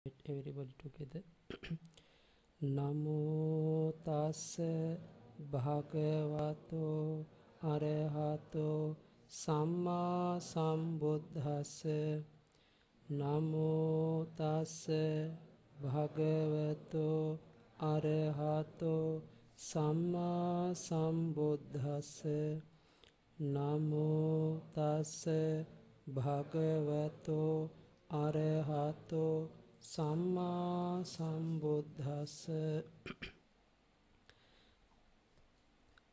Everybody together. Namo tassa bhagavato arahato samma sambuddhassa. Namo tassa bhagavato arahato samma sambuddhassa. Namo tassa bhagavato arahato Samma Sambuddhassa.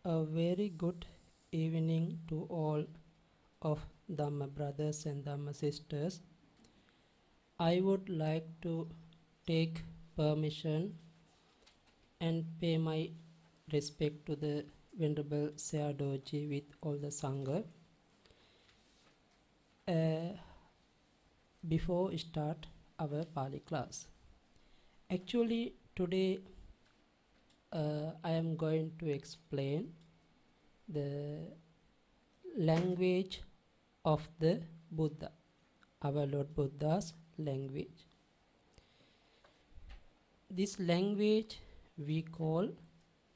A very good evening to all of Dhamma brothers and Dhamma sisters. I would like to take permission and pay my respect to the Venerable Sayadaw with all the Sangha. Before we start our Pali class. Actually, today I am going to explain the language of the Buddha, our Lord Buddha's language. This language we call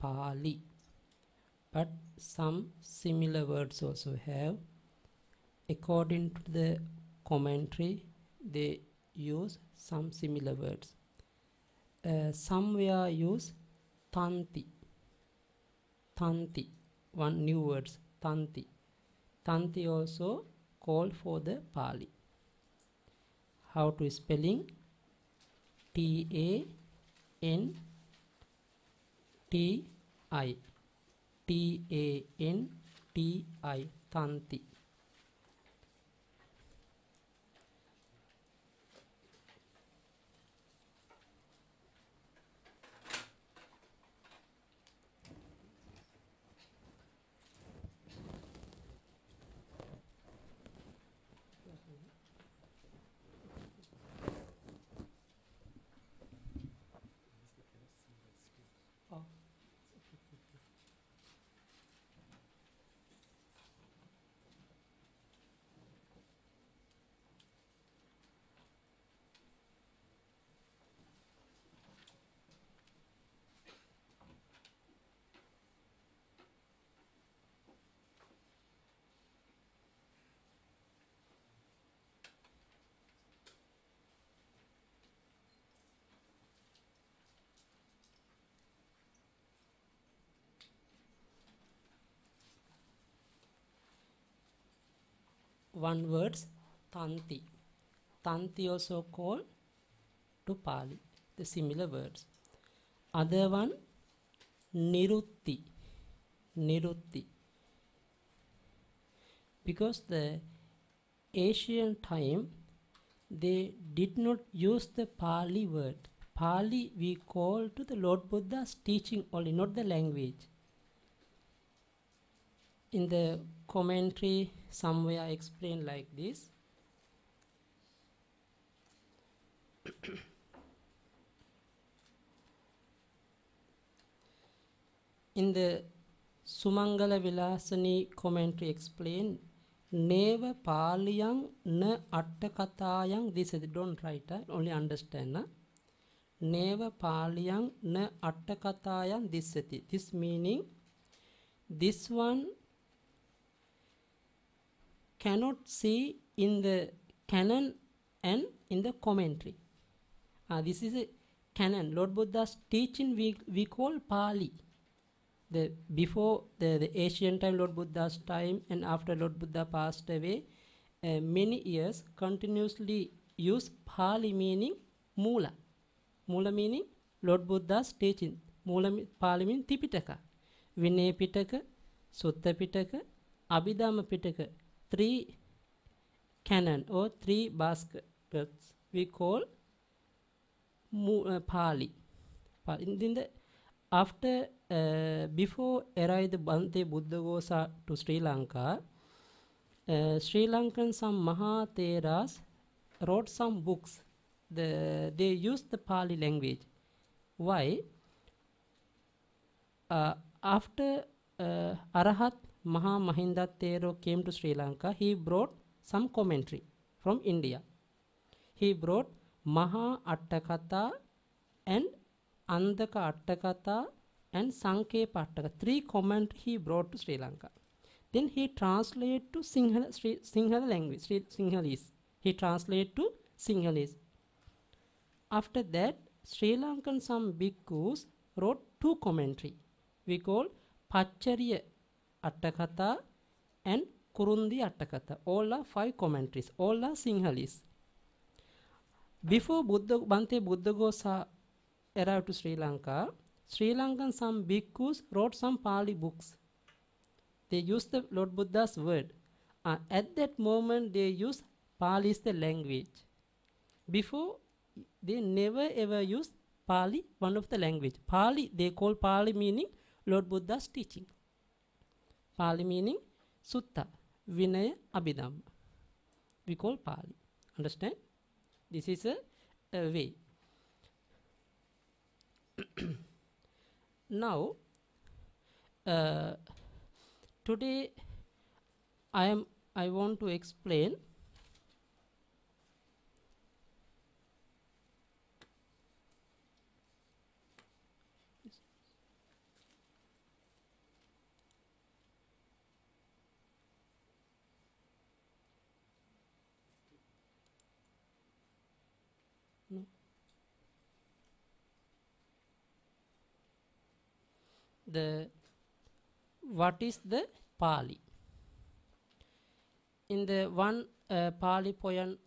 Pali, but some similar words also have. According to the commentary, they use some similar words. Somewhere use tanti. Tanti, one new words, tanti. Tanti also called for the Pali. How to spelling? T-A-N-T-I. T-A-N-T-I. Tanti. One words, tanti. Tanti also called to Pali, the similar words. Other one, nirutti. Nirutti. Because the Asian time, they did not use the Pali word. Pali we call to the Lord Buddha's teaching only, not the language. In the commentary, somewhere I explain like this. In the Sumangala Vilasani commentary explain, Neva Paliyang na Attakatayang, this is don't write, only understand. Neva Paliyang na Attakatayang dissati. This meaning, this one cannot see in the canon and in the commentary. This is a canon. Lord Buddha's teaching we call Pali. Before the Asian time, Lord Buddha's time, and after Lord Buddha passed away, many years continuously use Pali meaning Mula. Mula meaning Lord Buddha's teaching. Mula Pali meaning Tipitaka. Vinaya Pitaka, Sutta Pitaka, Abhidhamma Pitaka. 3 canon or 3 baskets we call Pali. In the after before arrived Bhante Buddhaghosa to Sri Lanka, Sri Lankan some Mahatheras wrote some books. They used the Pali language. Why? After Arahat Maha Mahinda Thero came to Sri Lanka, he brought some commentary from India. He brought Maha Attakatha and Andaka Attakatha and Sankepa Attaka. 3 commentaries he brought to Sri Lanka. Then he translated to Sinhala language, Sinhalese. He translated to Sinhalese. After that, Sri Lankan some bhikkhus wrote 2 commentaries. We call Pachariya Attakatha and Kurundi Attakatha. All are 5 commentaries. All are Sinhalese. Before Bhante Buddhaghosa arrived to Sri Lanka, Sri Lankan some bhikkhus wrote some Pali books. They used the Lord Buddha's word. At that moment, they used Pali as the language. Before, they never ever used Pali, one of the language. Pali, they call Pali meaning Lord Buddha's teaching. Pali meaning Sutta, Vinaya, Abhidhamma. We call Pali. Understand? This is a way. Now, today I want to explain what is the Pali. In the one Pali poem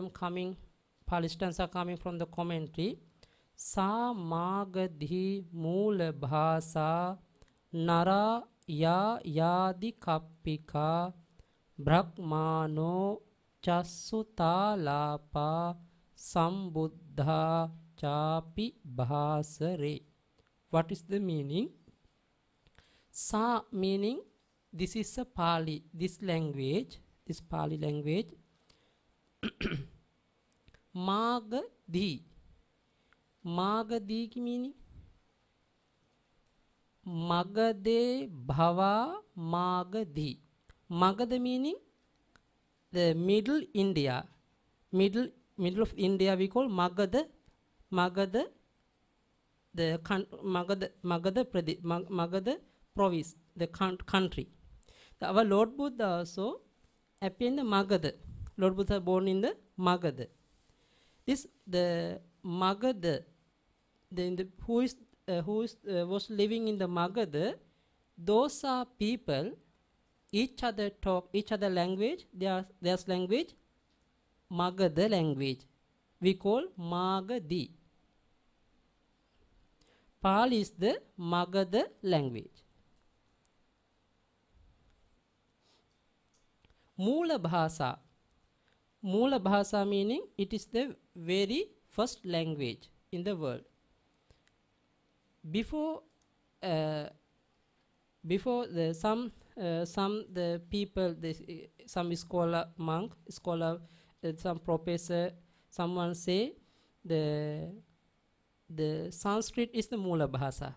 coming, Pali stanza coming from the commentary, Sa Magadhi Moola Bhasa Nara Ya Yadi Kappika Brahmano Chasutalapa Sambuddha Chapi Bhasare. What is the meaning? Sa meaning this is a Pali, this language, this Pali language. Magadhi. Magadhi ki meaning? Magade Bhava Magadhi. Magada meaning the middle India. Middle of India we call Magada. Magada the Magada province, the country. Our Lord Buddha also appeared in the Magada. Lord Buddha born in the Magada. This the Magada, who was living in the Magada. Those are people. Each other talk each other language. Their language Magada language. We call Magadi. Pali is the Magada language. Moola Bhasa. Moola Bhasa meaning it is the very first language in the world. Before some people, some scholar, monk, scholar, some professor, someone say the Sanskrit is the Moola Bhasa.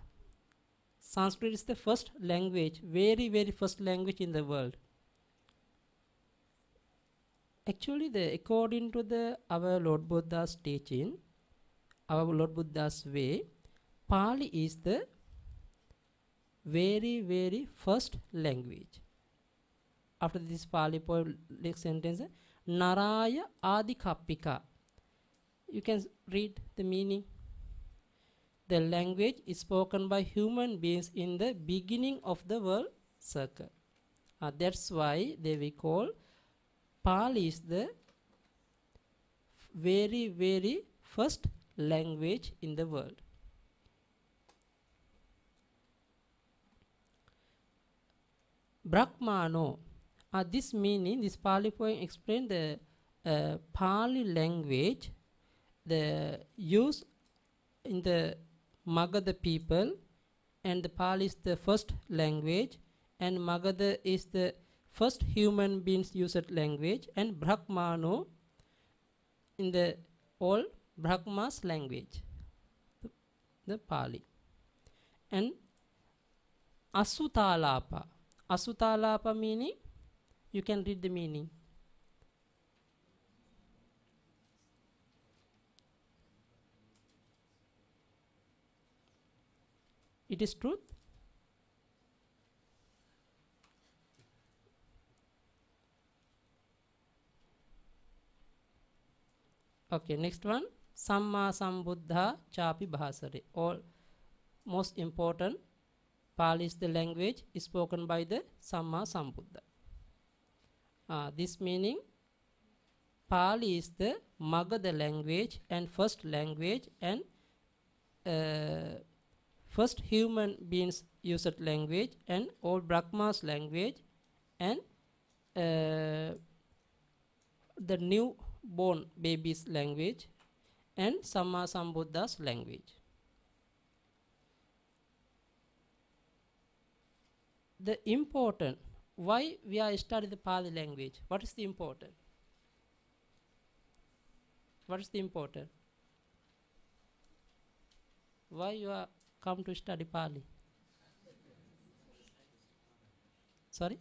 Sanskrit is the first language, very, very first language in the world. Actually, according to our Lord Buddha's teaching, our Lord Buddha's way, Pali is the very, very first language. After this Pali poem sentence, Naraya Adikappika. You can read the meaning. The language is spoken by human beings in the beginning of the world circle. That's why we call Pali is the very, very first language in the world. Brahmano. This meaning, this Pali poem explains the Pali language, the use in the Magadha people, and the Pali is the first language, and Magadha is the first human beings used language, and Brahmano in the all Brahma's language, the Pali. And Asutalapa. Asutalapa meaning, you can read the meaning. It is truth. Okay, next one. Samma Sambuddha Chapi Bhasare. All most important, Pali is the language spoken by the Samma Sambuddha. This meaning, Pali is the Magadha language and first language and first human beings used language and all Brahma's language and the newborn baby's language and Samma Sambuddha's language. The important, why we are studying the Pali language? What is the important? What is the important? Why you are come to study Pali? Sorry?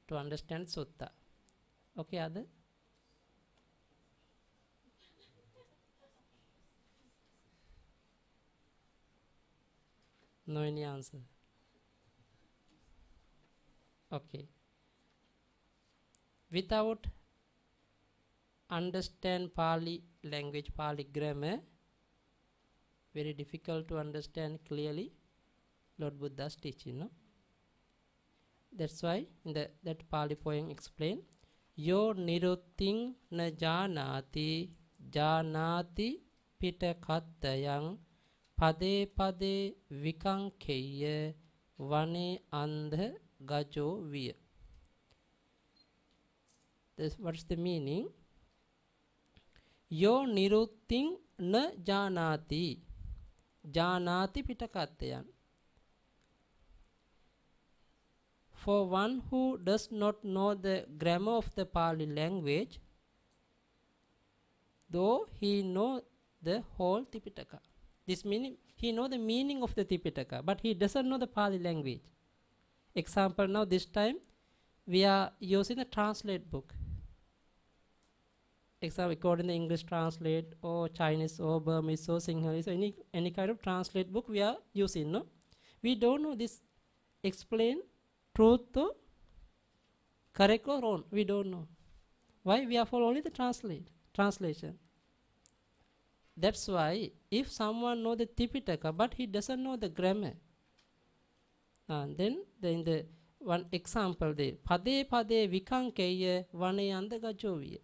To understand Sutta. Okay, other? No any answer. Okay. Without understand Pali language, Pali grammar, very difficult to understand clearly Lord Buddha's teaching, no? That's why in that Pali poem explain, Yo nirutting na janati janati pitakattayang pade pade vikankeyya vane andha gajo viya. What's the meaning? Yo nirutting na janati janati pitakattayang. For one who does not know the grammar of the Pali language, though he know the whole Tipitaka. This meaning, he know the meaning of the Tipitaka, but he doesn't know the Pali language. Example, now this time, we are using a translate book. Example, according to English translate, or Chinese, or Burmese, or Sinhalese, or any kind of translate book we are using, no? We don't know this explain truth or correct or wrong. We don't know. Why? We are for only the translation. That's why if someone know the Tipitaka but he doesn't know the grammar, then in the one example there, pade pade vikankeyya vane andha gajo viya.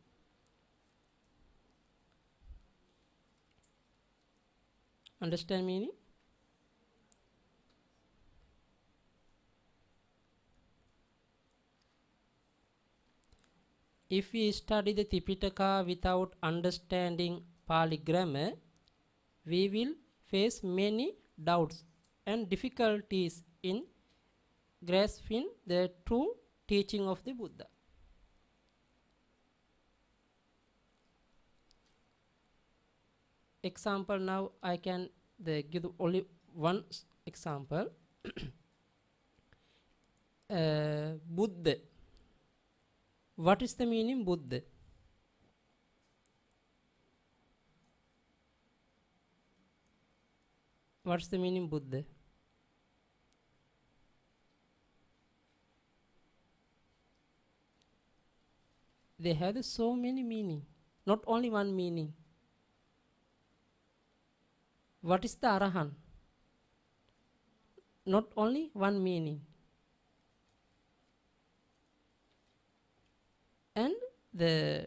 Understand meaning? If we study the Tipitaka without understanding Pali grammar, we will face many doubts and difficulties in grasping the true teaching of the Buddha. Example, now I can give only one example. Buddha. What is the meaning Buddha? What's the meaning Buddha? They have so many meaning, not only one meaning. What is the Arahant? Not only one meaning. And the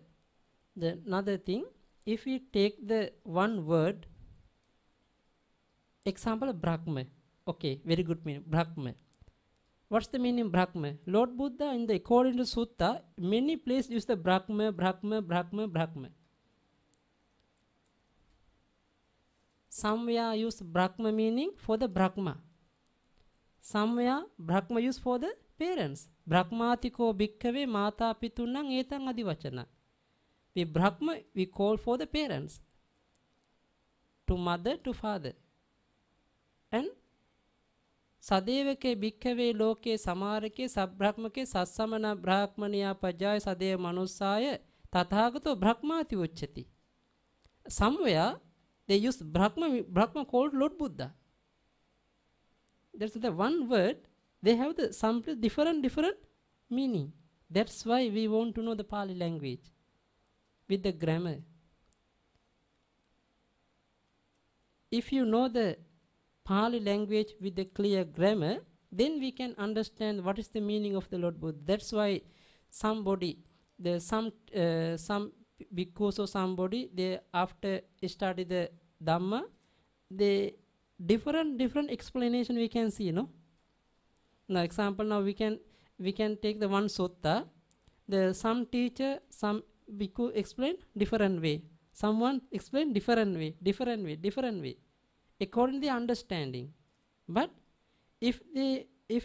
another thing, if we take the one word, example Brahma. Okay, very good meaning, Brahma. What's the meaning Brahma? Lord Buddha in the according to Sutta, many places use the Brahma, Brahma, Brahma, Brahma. Somewhere use Brahma meaning for the Brahma. Somewhere Brahma use for the parents. Brahmatiko bhikkave mata pitunnang etang adivachana. We Brahma we call for the parents. To mother, to father. And Sadevake bhikkave loke samarake sabbrahmake sassamana brahmaniya pajaya sadeva manusaya tathagato brahmati uchchati. Somewhere they use Brahma called Lord Buddha. That's the one word, they have the some different meaning. That's why we want to know the Pali language with the grammar. If you know the Pali language with the clear grammar, then we can understand what is the meaning of the Lord Buddha. That's why somebody, some because of somebody, they after study the Dhamma, the different explanation we can see, no? Now example, now we can take the one sutta. The some teacher, some bhikkhu explain different way. Someone explain different way, according to the understanding. But if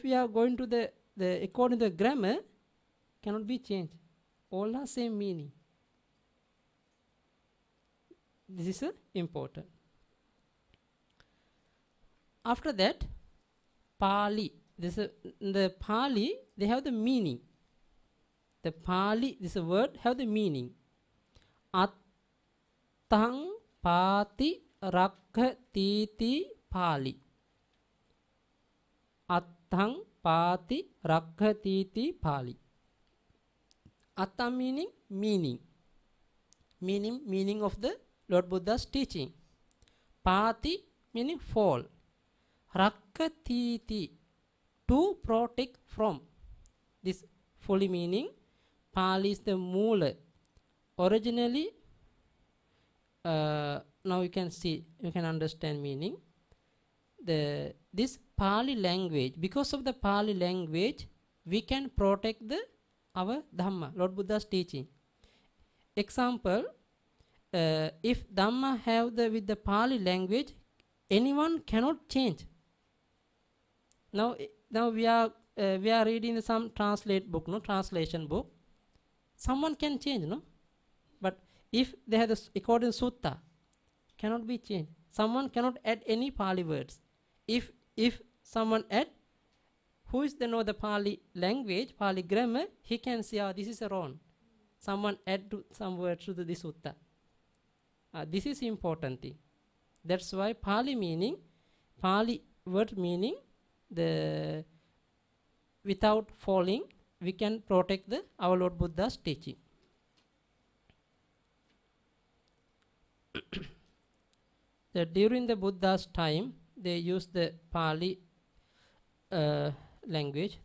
we are going to the according to the grammar, cannot be changed. All are same meaning. This is important. After that, Pali. The Pali, they have the meaning. The Pali, this word have the meaning. Attang pati rakkhatiti Pali. Attang pati rakkhatiti Pali. Atta meaning meaning of the Lord Buddha's teaching. Pati meaning fall. Rakkhatiti, to protect from. This fully meaning, Pali is the moola. Originally, now you can see, you can understand meaning. This Pali language, because of the Pali language, we can protect our Dhamma, Lord Buddha's teaching. Example, if Dhamma have with the Pali language, anyone cannot change. Now we are reading some translation book. Someone can change, no? But if they have the according sutta, cannot be changed. Someone cannot add any Pali words. If someone add, who is the know the Pali language, Pali grammar, he can say, this is wrong. Someone add some words to the sutta. This is important thing. That's why Pali word meaning, without falling, we can protect our Lord Buddha's teaching. During the Buddha's time, they used the Pali language.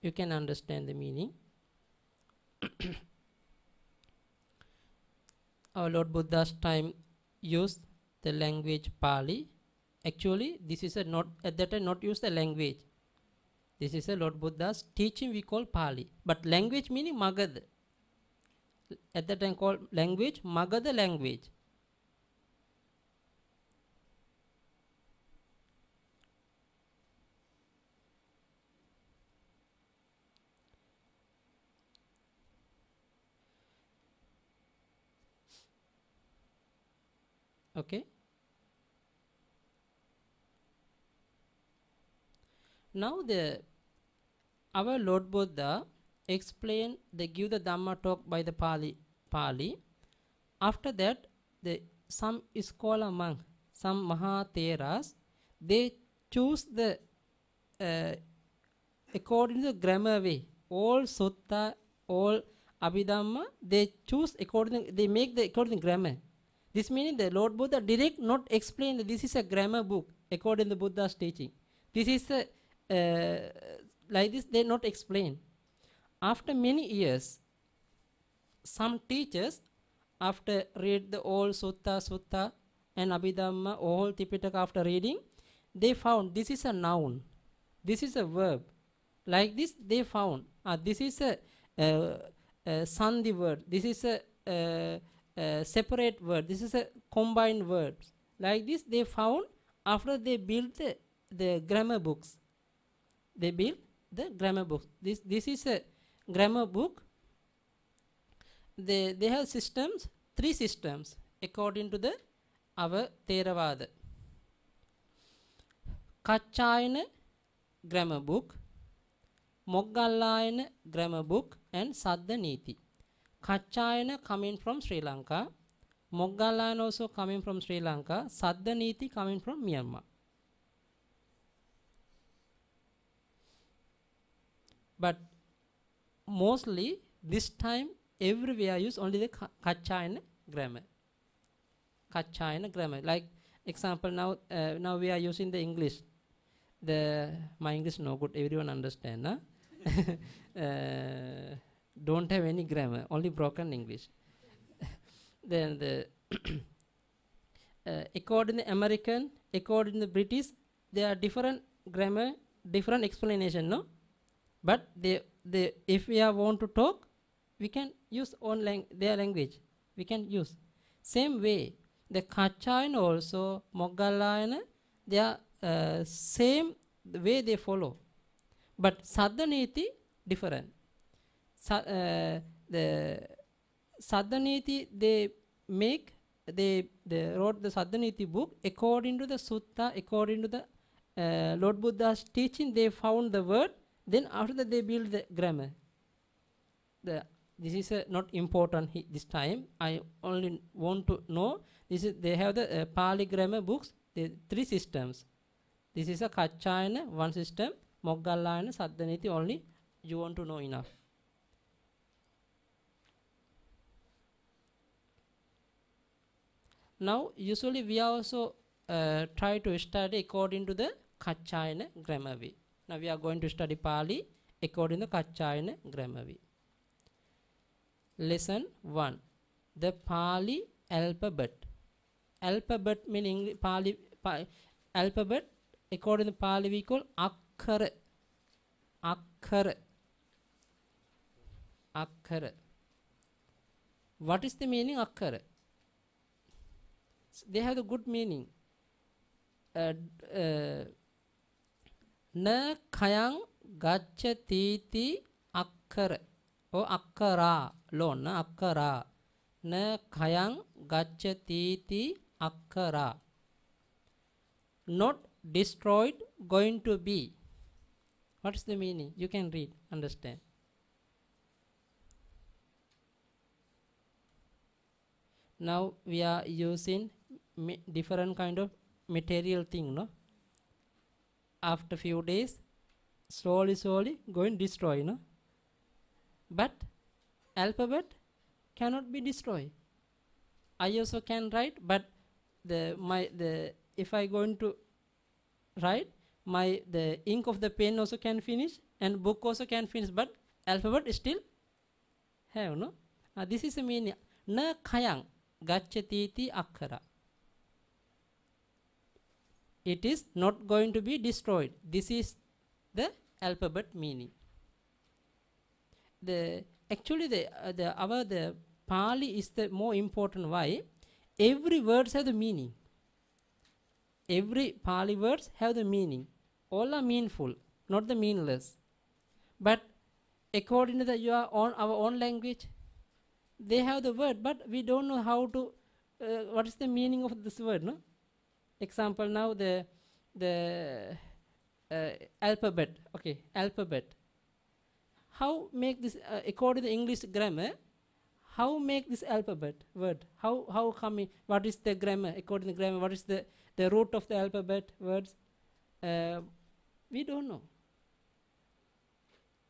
You can understand the meaning. Our Lord Buddha's time used the language Pali. Actually, this is not at that time not use the language. This is a Lord Buddha's teaching we call Pali. But language meaning Magadha. At that time called language Magadha language. Okay. Now our Lord Buddha explain give the Dhamma talk by the Pali. After that, some scholar monk, some Mahatheras, they choose the according to the grammar way. All sutta, all Abhidhamma, they choose according. They make according to grammar. This meaning the Lord Buddha direct not explain that this is a grammar book according to Buddha's teaching. This is like this they not explain. After many years, some teachers after read the all sutta and Abhidhamma, all Tipitaka after reading, they found this is a noun, this is a verb. Like this they found this is a sandhi word, this is a separate word, this is a combined word. Like this they found after they built the grammar books. They built the grammar books. This is a grammar book. They have systems, 3 systems according to our Theravada. Kaccayana grammar book, Moggallayana grammar book, and Saddha Niti. Kaccayana coming from Sri Lanka, Moggallayana also coming from Sri Lanka, Saddha Niti coming from Myanmar. but mostly this time everywhere use only the Kachayana grammar. Kachayana grammar. Like example now, now we are using the English. My English no good. Everyone understand, huh? Don't have any grammar, only broken English. Then the according to American, according to British, there are different grammar, different explanation, no? But if we are want to talk, we can use their language. We can use same way. The Kachayana also, Moggallayana, they are same the way they follow. But Saddhaniti different. The Saddhaniti they wrote the Saddhaniti book according to the Sutta, according to the Lord Buddha's teaching. They found the word. Then after that they build the grammar. This is not important this time. I only want to know this is they have the Pali grammar books. The 3 systems. This is a Kachayana one system. Moggallayana, Saddhaniti only. You want to know enough. Now usually we also try to study according to the Kachayana grammar way. Now we are going to study Pali according to Kachayana grammar way. Lesson 1. The Pali alphabet. Alphabet meaning Pali alphabet according to Pali we call Akkara. Akkara. Akkara. What is the meaning Akkara? They have the good meaning. Na khayang gacchati akkara or akkara lon na akkara. Na khayang gacchati akkara. Not destroyed, going to be. What is the meaning? You can read, understand. Now we are using different kind of material thing, no? After few days, slowly going destroy, no? But alphabet cannot be destroyed. I also can write, but if I going to write, the ink of the pen also can finish and book also can finish, but alphabet still have, no? This is the meaning. Na khayang gacchati akkara. It is not going to be destroyed. This is the alphabet meaning. Actually the Pali is the more important. Why? Every words have the meaning. Every Pali words have the meaning. All are meaningful, not the meaningless. But according to our own language, they have the word, but we don't know how to. What is the meaning of this word? No. Example now the alphabet. Okay, alphabet. How make this according to English grammar? How make this alphabet word? How come? What is the grammar according to grammar? What is the root of the alphabet words? We don't know.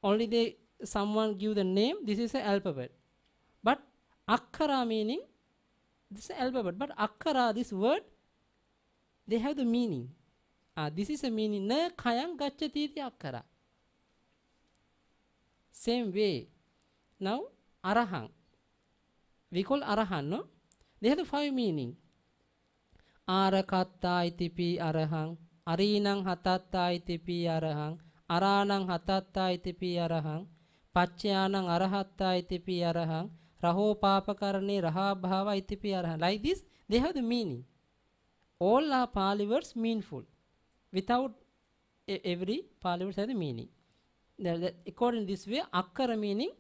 Only someone give the name. This is an alphabet. But akkara meaning this is alphabet. But akkara, this word, they have the meaning. This is a meaning. Na khayang gacchati akkara. Same way. Now arahang. We call arahan, no? They have the 5 meaning. Arakatta itipi arahang. Arinang hatatta itipi arahang. Aranang hatatta itipi arahang. Pacchayanang arahatta itipi arahang. Raho papakarane raha bhava itipi arahang. Like this, they have the meaning. All are Pali words meaningful. Without every Pali words have the meaning. According to this way, akkara meaning,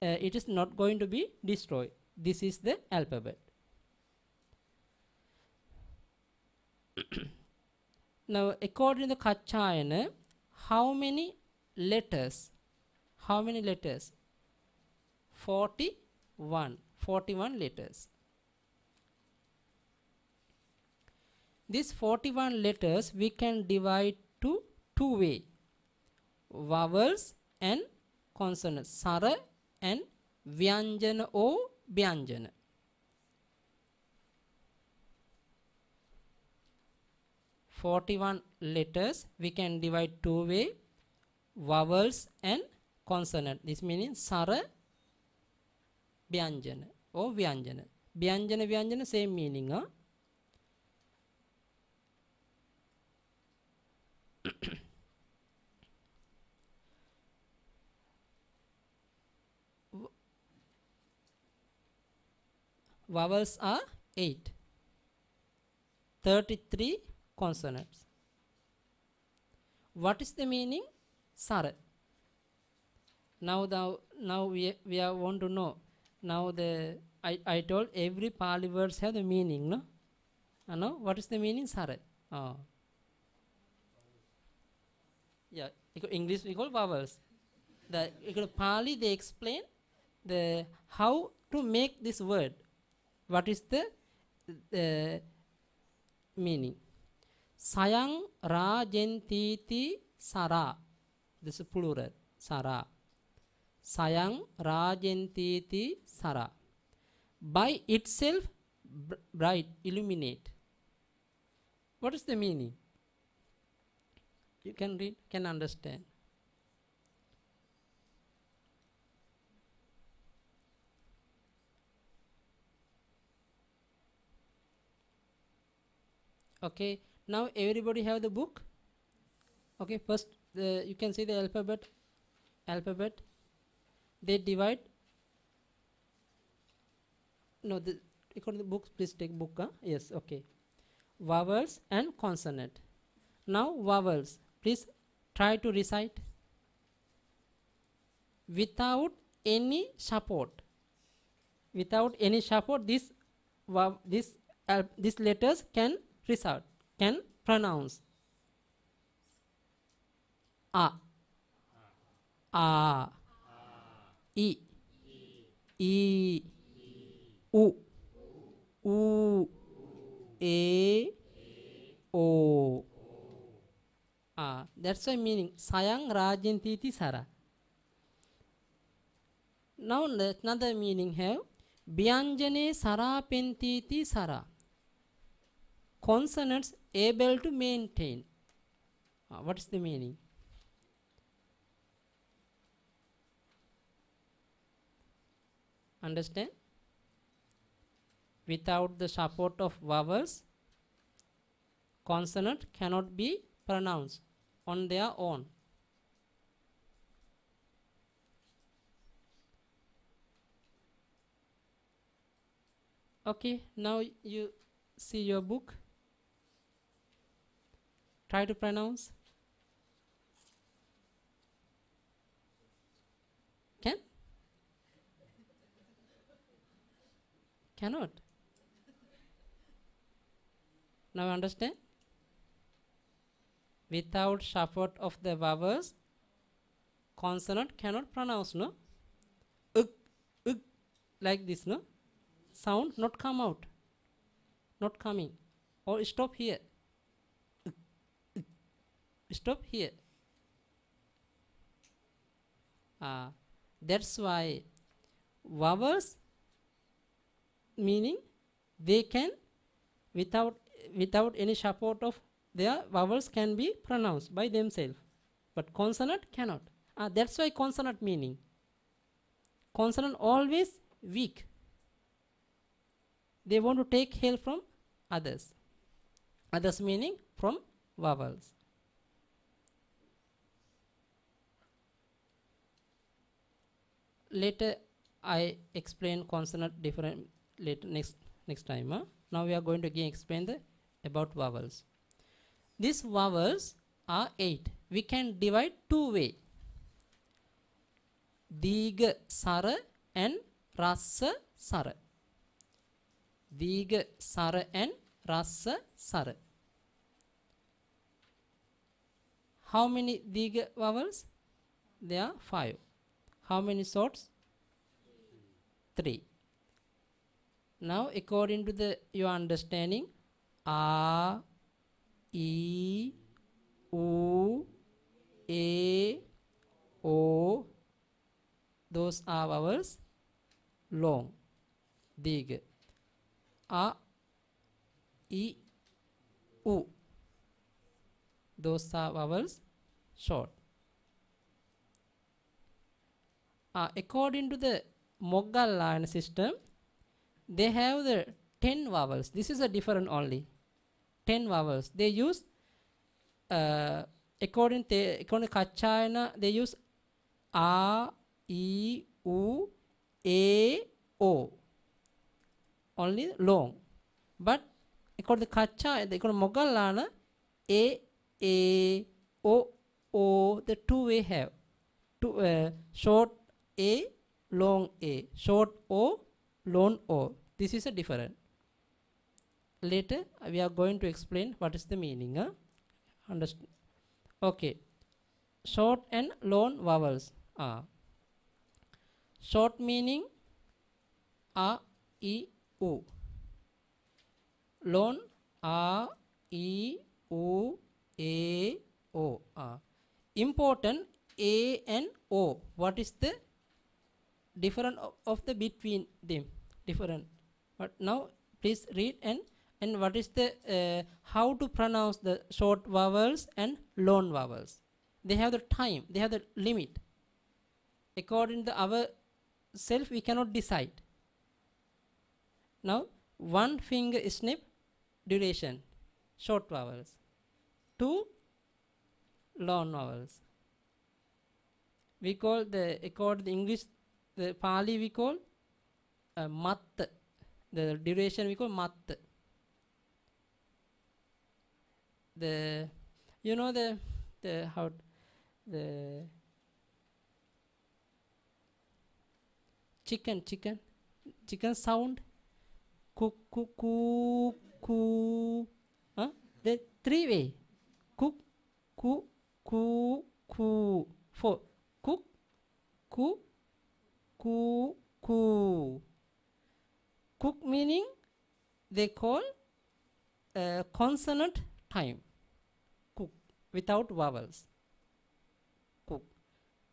it is not going to be destroyed. This is the alphabet. Now, according to Kachayana, how many letters? 41 letters. These 41 letters we can divide to 2 ways, vowels and consonant. Sara and Vyanjana or Vyanjana. "41 letters we can divide two way, vowels and consonant. This meaning Sara, Vyanjana or Vyanjana. Vyanjana, Vyanjana, same meaning. Huh? Vowels are 8. 33 consonants. What is the meaning? Sara. Now we want to know. Now I told every Pali words have the meaning, no? No? What is the meaning? Sara. Oh. Yeah, English we call vowels. The Pali they explain the how to make this word. What is the meaning? Sayang rajentiti sara. This is plural. Sara. Sayang rajentiti sara. By itself, bright, illuminate. What is the meaning? You can read, can understand. Okay, now everybody have the book. Okay, first you can see the alphabet. They divide. No, according to the books, please take book. Huh? Yes, okay. Vowels and consonant. Now vowels. Please try to recite without any support. Without any support, these letters can recite, can pronounce. A, A, I, E, U, U, E, O. That's why meaning Sayang Rajantiti Sara. Now another meaning have Byanjane Sara Pentiti Sara. Consonants able to maintain. What is the meaning? Understand? Without the support of vowels, consonant cannot be pronounced on their own. Okay, now you see your book. Try to pronounce. Can? Cannot. Now understand? Without support of the vowels, consonant cannot pronounce, no? Like this, no? Sound not come out. Not coming. Or stop here. Stop here. That's why vowels meaning they can without any support of their vowels can be pronounced by themselves, but consonant cannot. That's why consonant meaning consonant always weak. They want to take help from others. Others meaning from vowels. Later I explain consonant different later next time. Now we are going to again explain about vowels. These vowels are 8. We can divide two way. Diga sara and rasa sara. Diga sara and rasa sara. How many diga vowels? There are 5. How many sorts? 3. Now according to your understanding, A, I, U, E, O, those are vowels long. Dig. A, I, U. Those are vowels short. According to the Moggallana system, they have the 10 vowels. This is a different only. 10 vowels. They use, according to Kachayana, they use A, I, U, A, O. Only long. But according to Kachayana, according to Moggallana, A, O, the two way have. Short A, long A. Short O, long O. This is a different. Later we are going to explain what is the meaning. Understand? Okay. Short and long vowels. Short meaning A, I, U. Long A, I, U, A, O. Important A and O. What is the difference of the between them? Different. But now please read and what is the how to pronounce the short vowels and long vowels. They have the time. They have the limit. According to our self, we cannot decide. Now, one finger snip duration, short vowels. 2 long vowels. We call the, according to English, the Pali we call mat. The duration we call mat. The, you know the how the chicken sound, cook, the 3 way, cook, coo, 4, cook, coo. Cook meaning they call consonant time. Cook without vowels. Cook.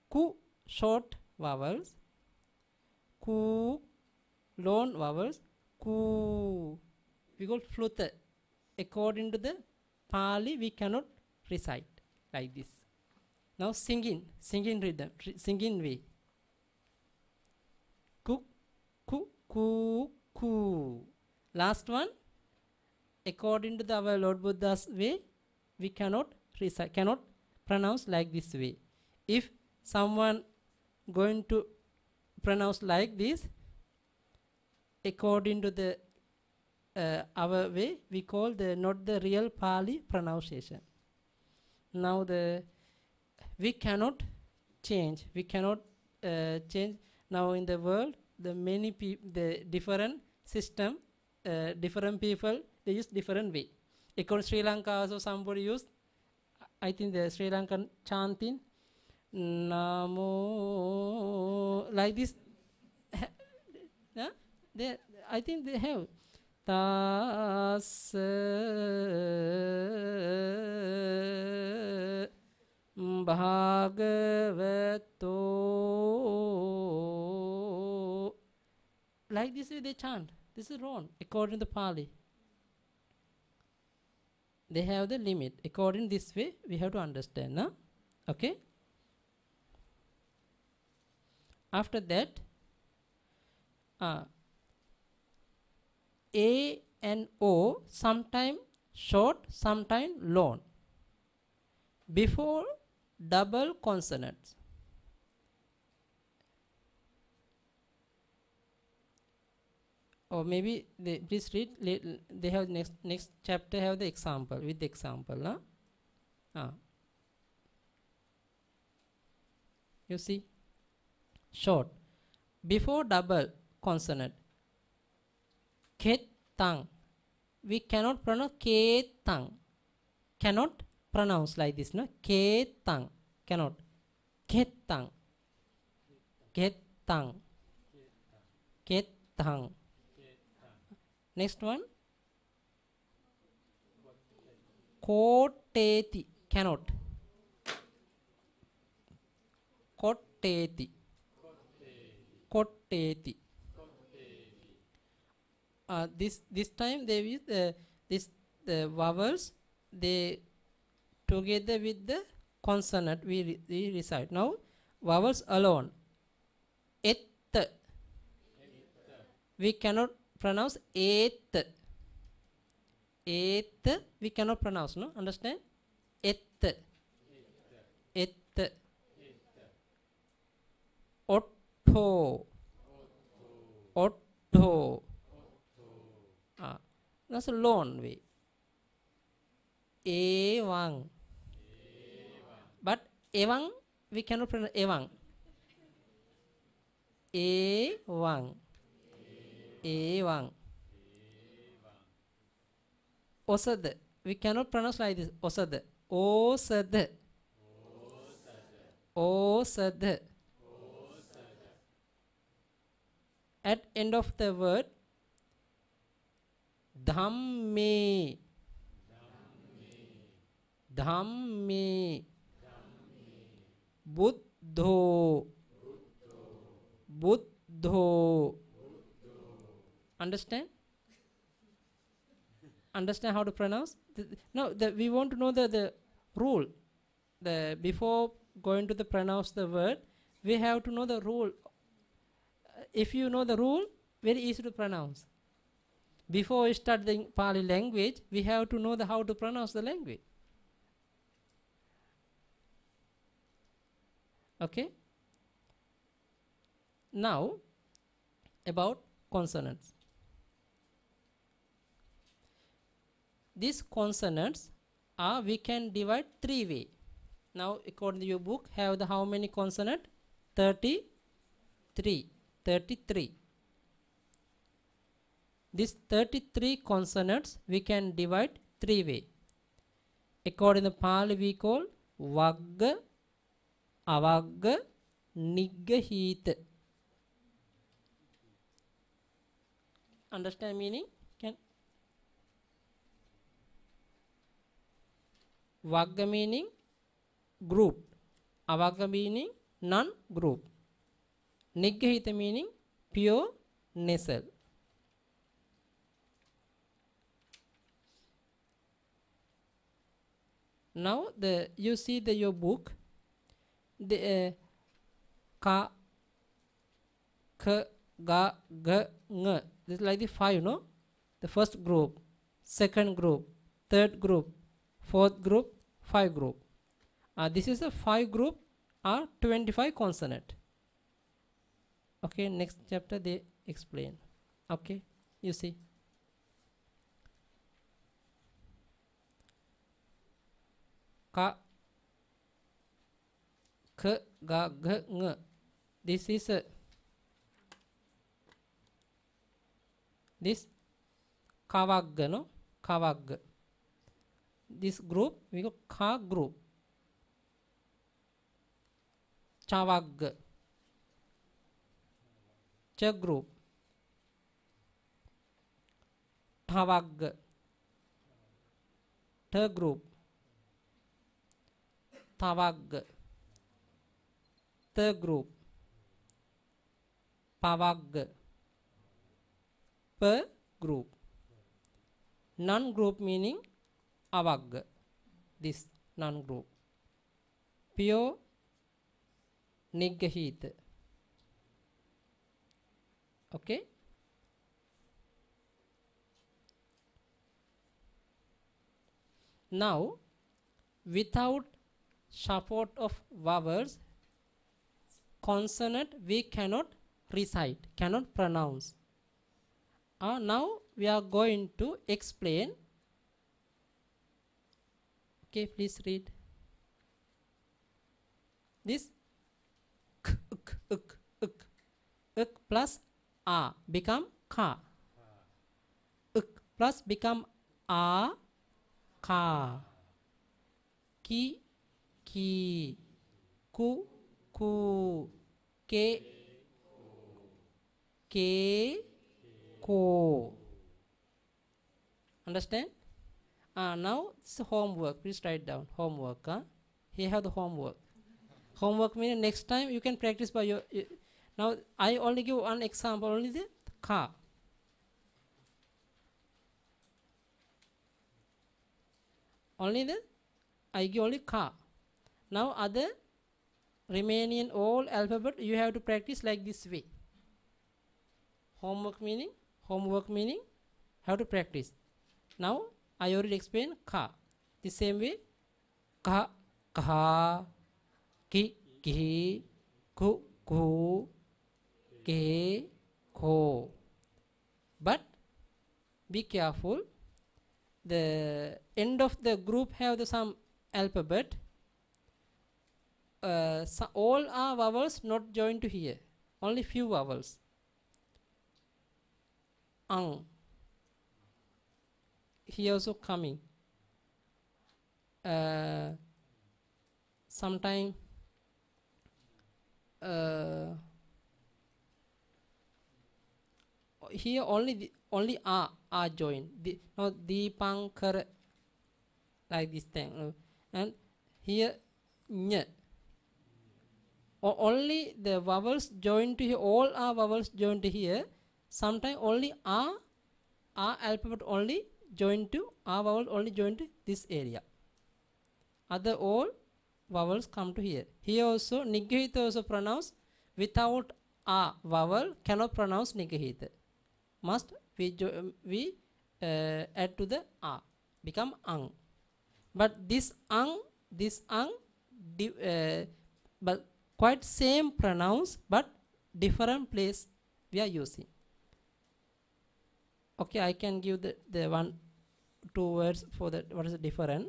Ku short vowels. Ku long vowels. Ku. We call flute. According to the Pali, we cannot recite like this. Now singing rhythm, singing way. Cook, coo. Last one. According to our Lord Buddha's way, we cannot recite, cannot pronounce like this way. If someone going to pronounce like this, according to the our way, we call the not the real Pali pronunciation. Now we cannot change. We cannot change. Now in the world, the many the different system, different people, they use different way. According to Sri Lanka, also somebody used, I think the Sri Lankan chanting, Namo, like this. I think they have. Tas Bhagavato. Like this way they chant. This is wrong according to the Pali. They have the limit. According this way, we have to understand. Huh? Okay. After that, A and O, sometime short, sometime long. Before double consonants. Or maybe please read. They have next chapter have the example with the example. You see, short before double consonant. Ketang. We cannot pronounce ketang. Cannot pronounce like this, no? Ketang. Cannot. Ketang. Ketang. Ketang. Next one. Koteti. Cannot. Koteti. kotteti. This time they use the vowels, they together with the consonant we recite. Now vowels alone. Et. We cannot pronounce et. Et we cannot pronounce, no? Understand? Et. Et. Otto. Otto. That's a long way. Evang. But evang we cannot pronounce evang. Evang. Evang. Osad. We cannot pronounce like this. Osad. Osad. Osad. At end of the word, dhamme. Dhamme. Buddho. Buddho. Understand? Understand how to pronounce? No, we want to know the rule. Before going to the pronounce the word, we have to know the rule. If you know the rule, very easy to pronounce. Before we start the Pali language, we have to know how to pronounce the language. Okay? Now, about consonants. These consonants we can divide 3 ways. Now, according to your book, have how many consonants? 33. 33. These 33 consonants we can divide 3 ways. According to Pali, we call Vagga, Avagga, Niggahita. Understand meaning? Vagga meaning group. Avagga meaning non-group. Niggahita meaning pure nasal. Now you see your book. The ka, k, ga, g, ng. This is like the 5, no? The first group, second group, third group, fourth group, 5 group. This is a 5 group or 25 consonant. Okay, next chapter they explain. Okay, you see. Ka, k, ga, g, ng. This is this kavagga, no? Kavagga. This group we go ka group. Chavagga. Cha group. Thavagga. Ta group. Thavagga. Ta group. Pavagga. Per group. Non-group meaning avagga. This non-group. Pure niggahita. Okay. Now, without support of vowels, consonant we cannot recite, cannot pronounce. Now we are going to explain. Okay, please read. This k, uk, uk, uk, uk plus a become ka. Uk plus become a, ka. Ki, ki. Ku, ku. Ke, ke, ko. Understand? Now it's homework. Please write down homework. Here have the homework. Homework means next time you can practice by your. Now I only give one example, only the car. I give only car. Now other remaining all alphabet you have to practice like this way. Homework meaning how to practice. Now I already explained car. The same way, ka, ka, ki, ki, ku, ku, ke, ko. But be careful. The end of the group have some alphabet. So all are vowels not joined to here. Only few vowels. Ang. Here also coming. Sometime here only are joined. Now Deepankar, like this thing, and here nya. Only the vowels joined to here. All are vowels joined to here. Sometimes only are alphabet only joined to vowel only joined to this area. Other all vowels come to here. Here also Niggahita also pronounce without a vowel cannot pronounce Niggahita. Must we add to the a, become ang. But this ang but quite same pronounce but different place we are using. Okay, I can give the 1, 2 words for that. What is the different?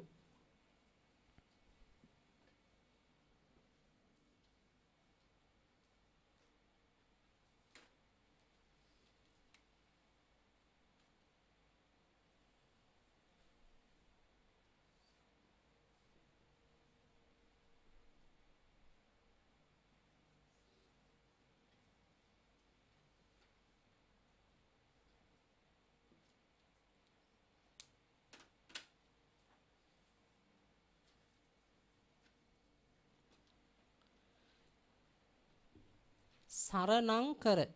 Saranankara.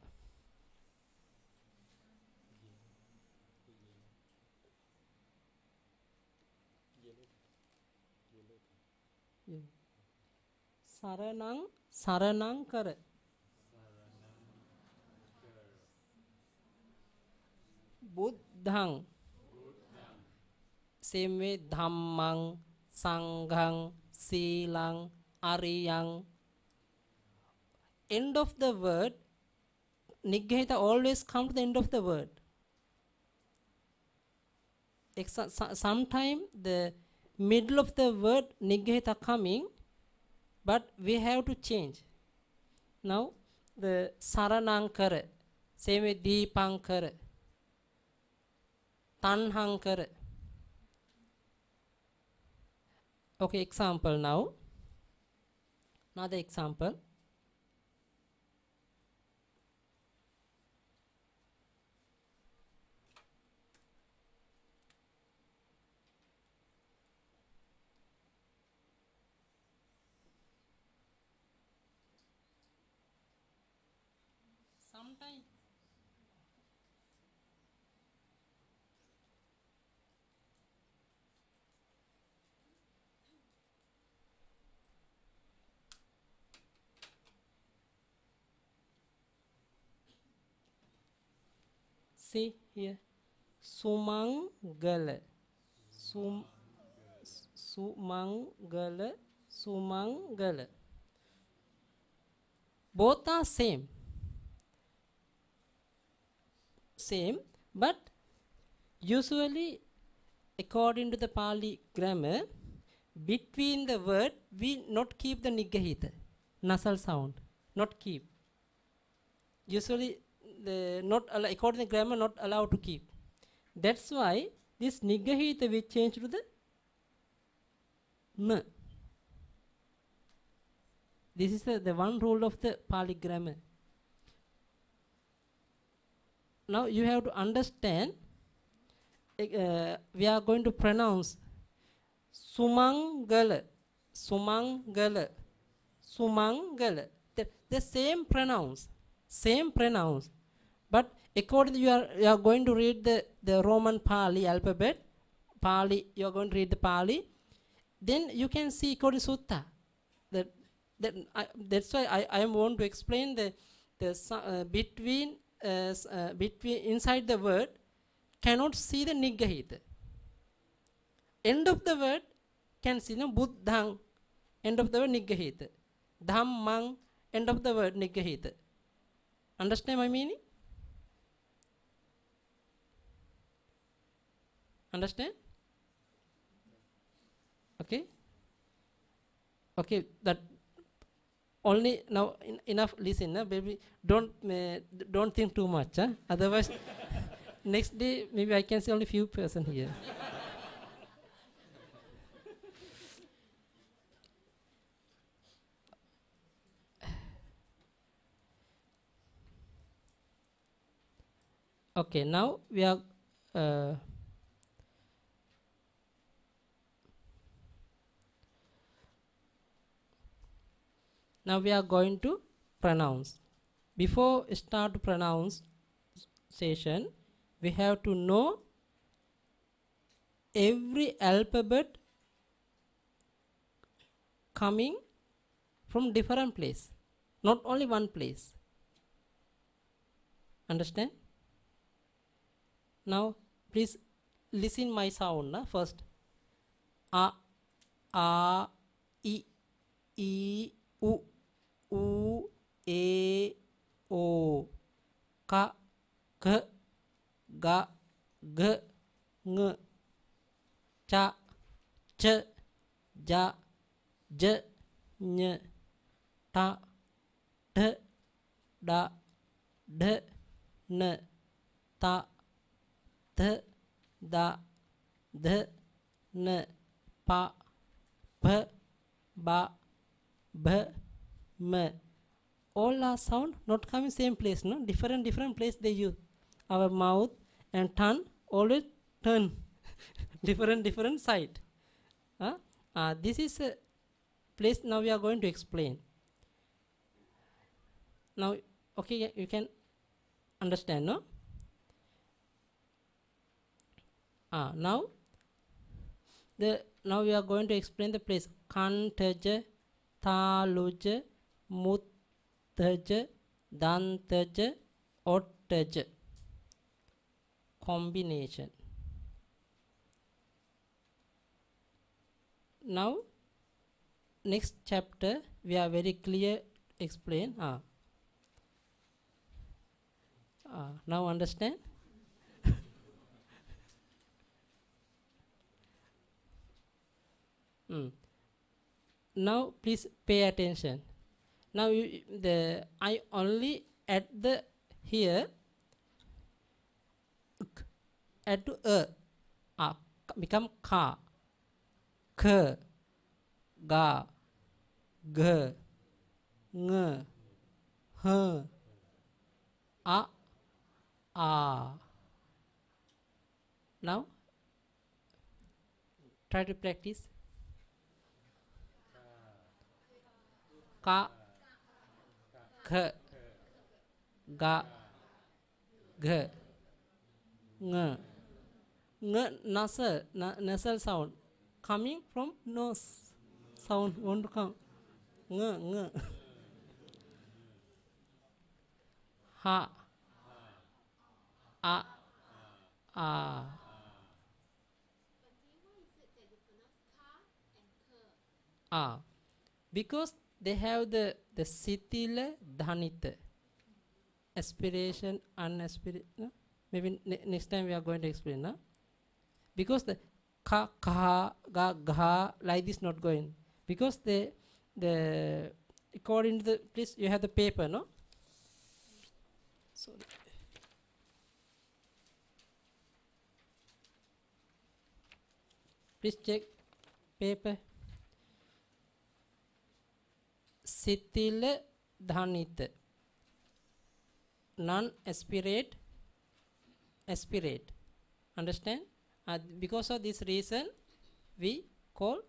Saranankara. Buddhang. Same way Dhammang, Sanghang, Silang, Ariyang. End of the word, Niggahita always come to the end of the word. Sometime the middle of the word Niggahita coming, but we have to change. Now the Saranankara, same way Deepankara, Tanhankara. Okay, example now. Another example. Sometimes see here, Sumangala, Sumangala. Both are same, but usually according to the Pali grammar, between the word we not keep the Niggahita, nasal sound, not keep. Usually according to the grammar not allowed to keep. That's why this Niggahita we change to the n. This is the one rule of the Pali grammar. Now you have to understand, we are going to pronounce Sumangala, Sumangala, Sumangala. The same pronounce. same pronouns. But according to you are going to read the Roman Pali alphabet, Pali, you are going to read the Pali, then you can see according to Sutta. That's why I want to explain the between inside the word, cannot see the Niggahita. End of the word can see no Buddhang, end of the word Niggahita. Dhammang, end of the word Niggahita. Understand my meaning? Understand? Okay? Okay, that only now enough listen, baby. Don't think too much. Otherwise, next day maybe I can see only few person here. Okay, now we are. Now we are going to pronounce. Before start to pronounce session, we have to know every alphabet coming from different place, not only one place. Understand? Now please listen my sound first. A, I, U, U, E, O, Ka, K, Ga, G, Ng, Cha, Ch, Ja, J, Ny, Ta, T, Da, D, N, Ta, Th, Da, D, N, Pa, P, Ba, B, M. All are sound not coming same place, no? Different place they use. Our mouth and tongue always turn different side. This is a place now we are going to explain. Now, okay, you can understand, no? Now we are going to explain the place. Kantaja, Taluja, Muttaja, Dantaja, Ottaja. Combination. Now, next chapter we are very clear explain. Now understand? Now please pay attention. Now I only add the here add to become ka, k, ga, g, ng, h, a. Now try to practice. Ka, k, ga, g, ng. Nasal sound coming from nose sound want to come. Ng. Ha, a. Because they have the sitila dhanita, aspiration, unaspiration. No? Maybe next time we are going to explain. No? Because the ka, ka, ga, gha, like this not going. Because the according to the, please you have the paper, no? Sorry. Please check paper. Sitila dhanita. Non-aspirate, aspirate. Understand? Because of this reason, we call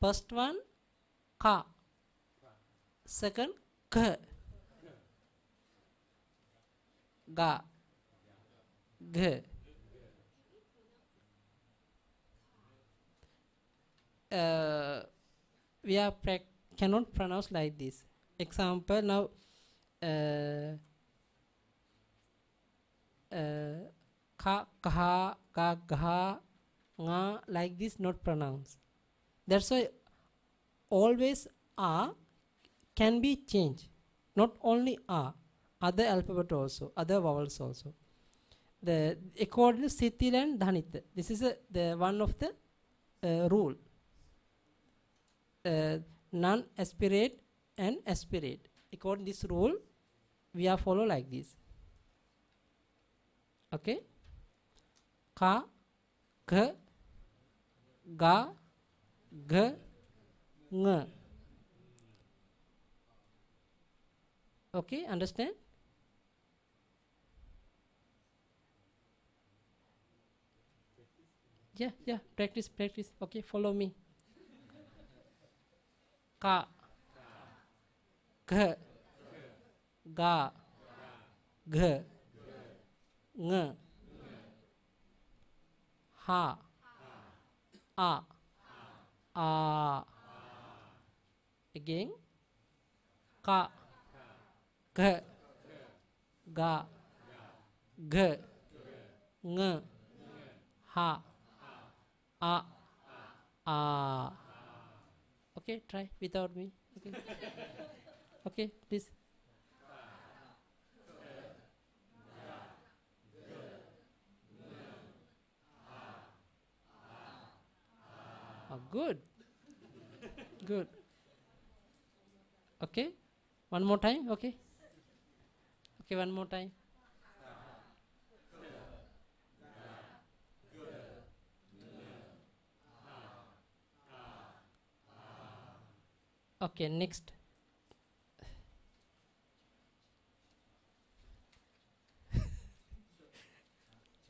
first one ka, second k, ga, gh. We are cannot pronounce like this. Example now, ka, kha, ga, gha, nga, like this not pronounce. That's why always a can be changed. Not only a, other alphabet also, other vowels also. The according to Sitil and Dhanit, this is the one of the rule. Non-aspirate and aspirate. According to this rule, we are follow like this. Okay. Ka, gh, ga, gh, ng. Okay, understand? Yeah, practice. Okay, follow me. Ka, gh, ga, gh, ng, ha, a, again, ka, gh, ga, gh, ng, ha, a. Okay, try without me. Okay. Okay, please. Good. Good. Okay. One more time. Okay. Okay, one more time. Okay, next.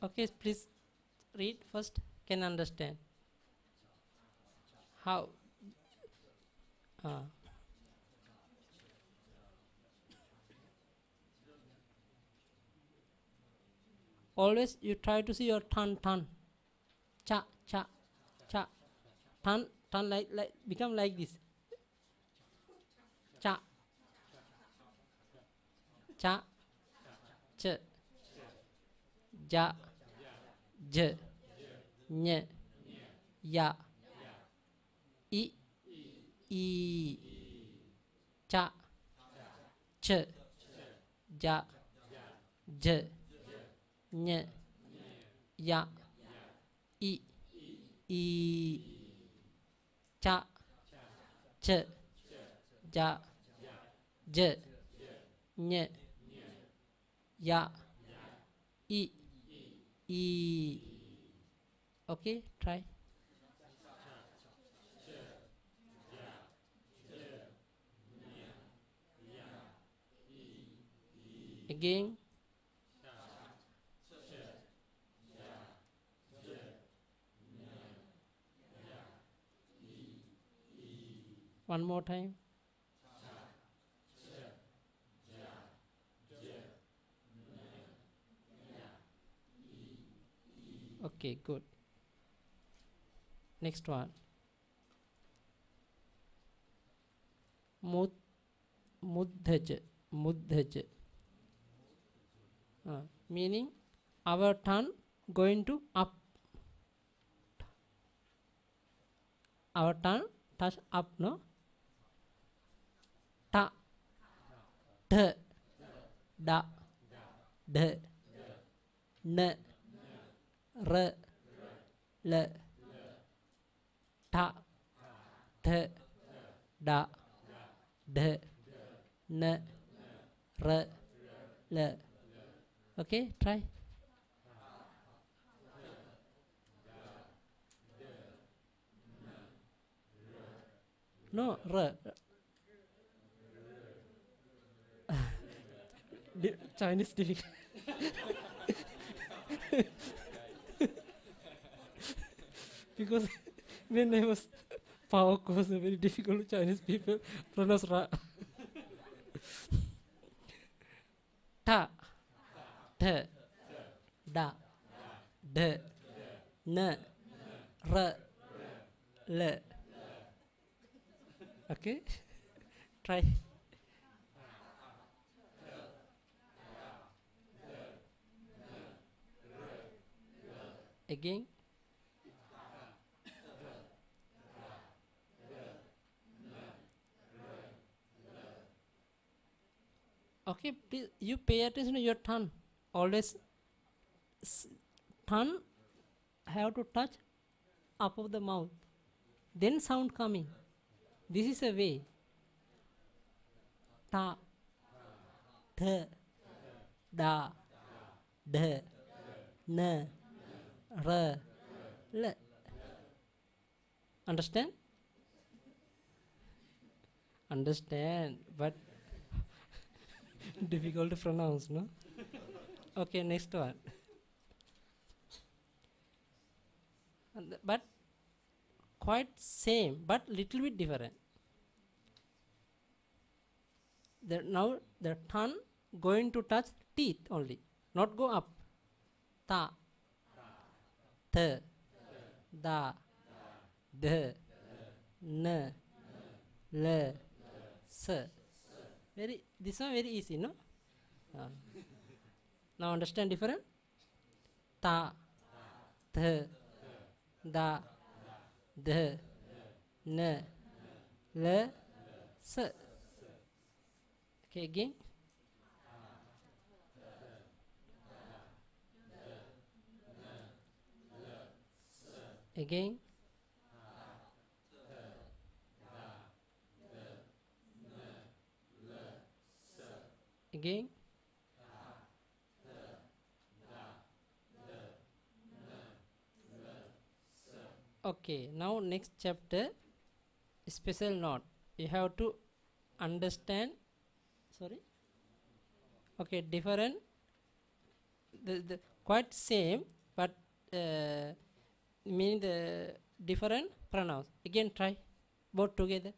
Okay, please read first. Can understand. How? Always you try to see your tongue. Cha, cha, cha. Tongue like become like this. Cha, cha, ch, ja, j, ny, ya, i, cha, ch, ja, j, ny, ya, i, cha, ch, ja, j, ny, ya, i. Okay, try. Again. One more time. Okay, good. Next one. Muddhaj. Meaning our tongue going to up. Our tongue touch up, no? Ta, th, da, d, n, r, l, ta, th, da, d, n, r, l. Okay, try. No, r. Chinese difficult. Because when I was power course, very difficult Chinese people pronounce ra. Ta, N, R, L. Okay, try. Again. Okay, please, you pay attention to your tongue. Always tongue have to touch up of the mouth. Then sound coming. This is a way. Ta, th, da, d, n, r, l. Understand? Understand, but difficult to pronounce, no? Okay, next one. But quite same, but little bit different. Now the tongue going to touch teeth only, not go up. Ta, th, da, d, n, l, s. This one very easy, no? Now understand different? Ta, th, da, d, n, l, s. Okay, again. Again. Again. Okay, now next chapter, special note. You have to understand. Sorry. Okay, different. The quite same, but mean the different pronouns. Again, try both together.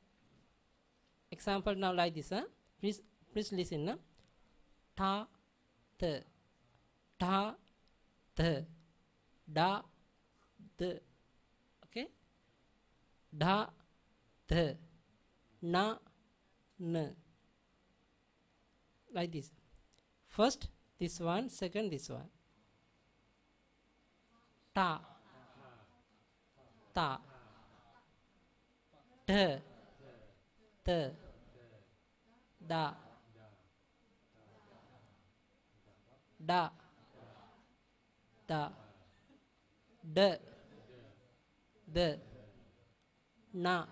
Example now like this. Please listen. Ta, th, ta, th, da, the. Okay, da, th, na, n. Like this. First this one, second this one. Ta, ta, th, th, da, da, da, d, the, na,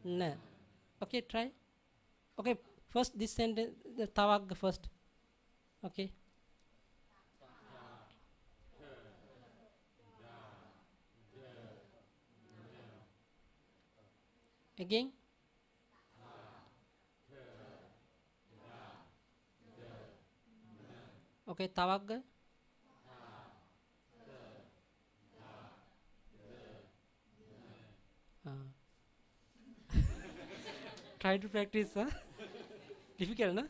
n. Okay, try. Okay, first this sentence, the tawag first. Okay. Again. Okay, tawag. Try to practice, huh? Difficult, no?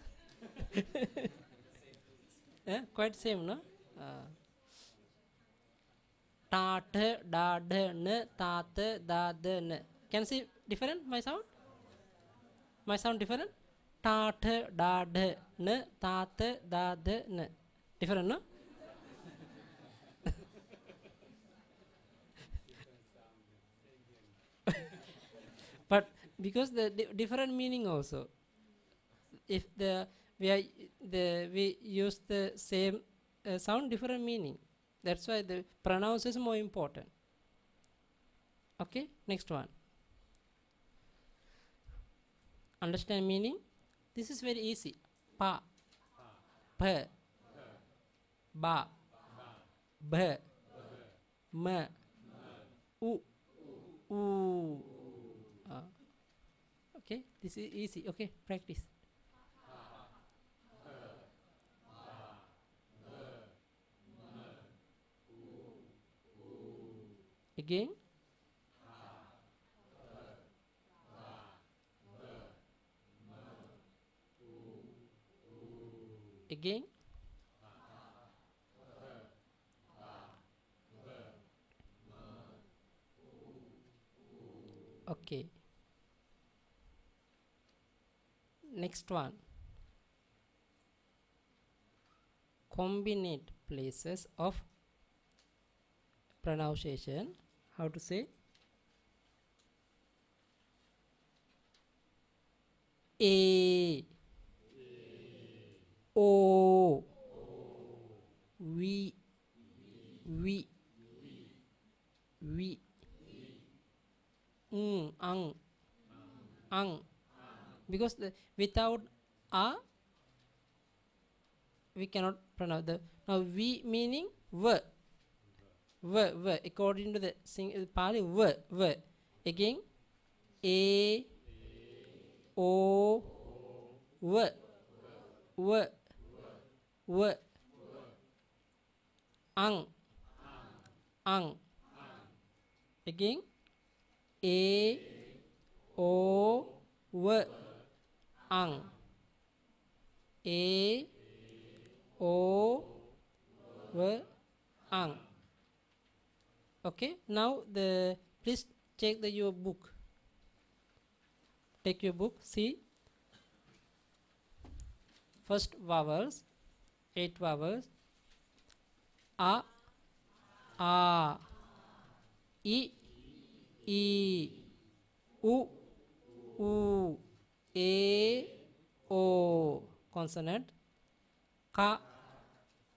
Quite same, no? Ta, th, da, d, n, ta, th, da, d, n. Can you see different, my sound? My sound different? Ta, th, da, d, n, ta, th, da, d, n. Different, no? But because the different meaning also. If we use the same sound, different meaning. That's why the pronounce is more important. Okay, next one. Understand meaning? This is very easy. Pa, p, ba, b, m, u, u. Okay, this is easy. Okay, practice. Again. Again. Okay. Next one. Combinate places of pronunciation. How to say? A, O, we, we, ang. Because without a, we cannot pronounce the. Now we meaning v, according to the Pali v. Again, a, o, v, ang. Again, a, o, v, ang. A, o, v, ang. Okay. Now please check your book. Take your book. See. First vowels, 8 vowels. A, I, U, A, O. Consonant. Ka,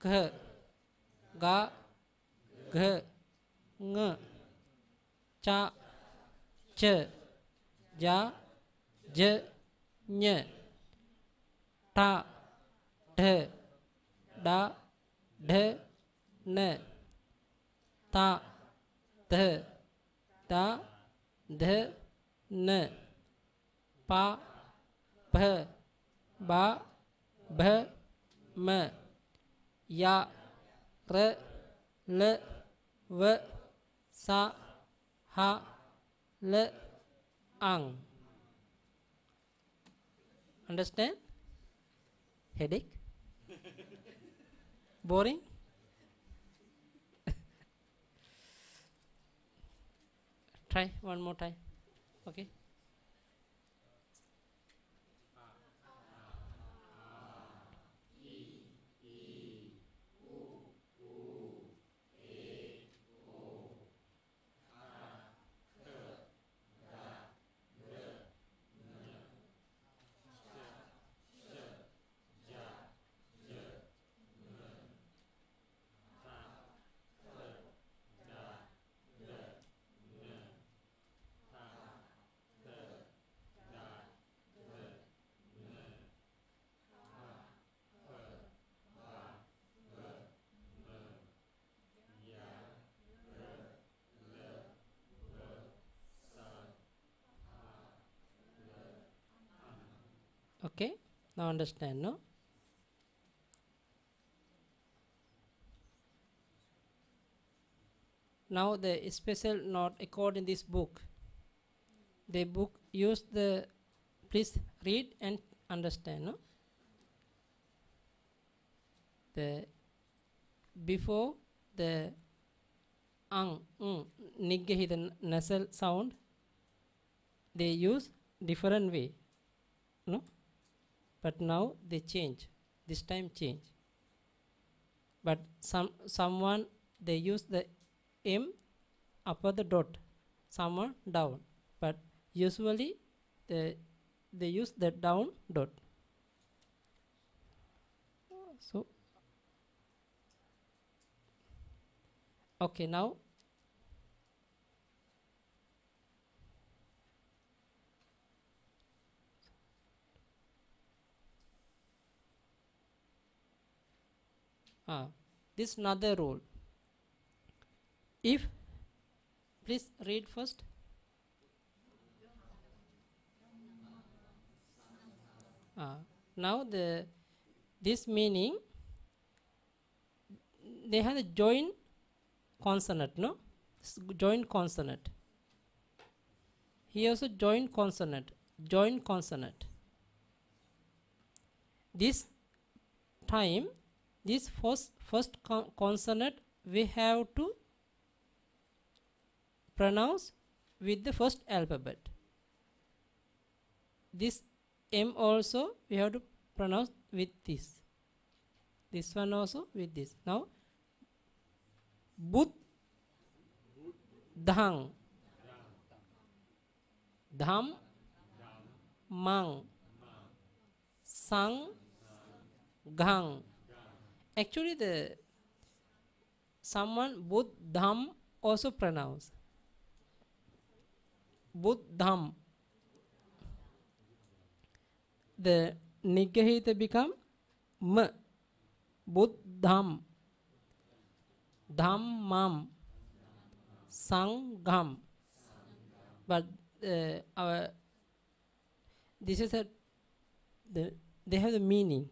G, Ga, G, Ng, Cha, Ch, Ja, J, Ny, Ta, Dh, Da, Dh, N, Ta, Th, Da, Dh, N, Pa, Bh, Ba, Bh, M, Ya, R, L, V, Sa, Ha, L, Ang. Understand? Headache? Boring? Try one more time. Okay. Okay, now understand, no? Now the special note according this book. The book use the, please read and understand, no? The before the nigga the nasal sound, they use different way, no? But now they change. This time change. But someone they use the M upper the dot, someone down. But usually they use the down dot. So okay, now this another rule. If, please read first. Now this meaning, they have a joint consonant, no? Joint consonant. Here also joint consonant. This time, this first consonant we have to pronounce with the first alphabet. This M also we have to pronounce with this. This one also with this. Now, Buddhang, Dham, Mang, Sang, Gang. Actually, the someone Buddham also pronounce. Buddham. The Nigahita become M. Buddham. Dhammam. Sangham. But our this is they have the meaning.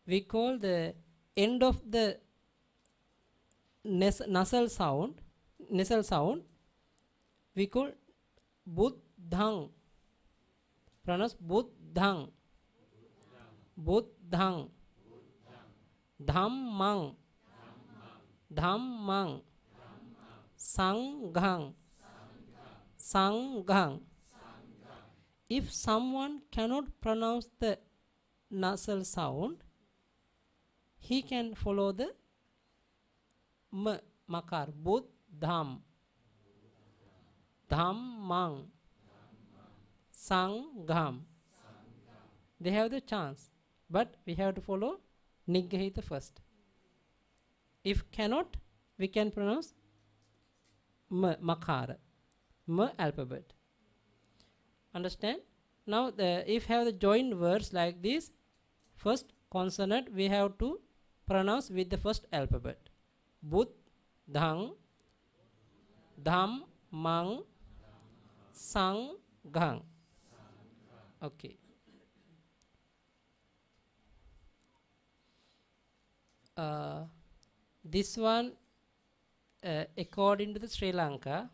We call the end of the nasal sound, we call Buddhang. Pronounce Buddhang. Buddhang. Dhammang. Dhammang. Sanghang. Sanghang. If someone cannot pronounce the nasal sound, he can follow the makar. Buddham. Dhammang. Sangham. They have the chance, but we have to follow Nigahita first. If cannot, we can pronounce makara, alphabet. Understand? Now, if have the joined words like this, first consonant we have to pronounce with the first alphabet. Bud, dhang, dham, mang, sang, gang. Okay. This one, according to the Sri Lanka,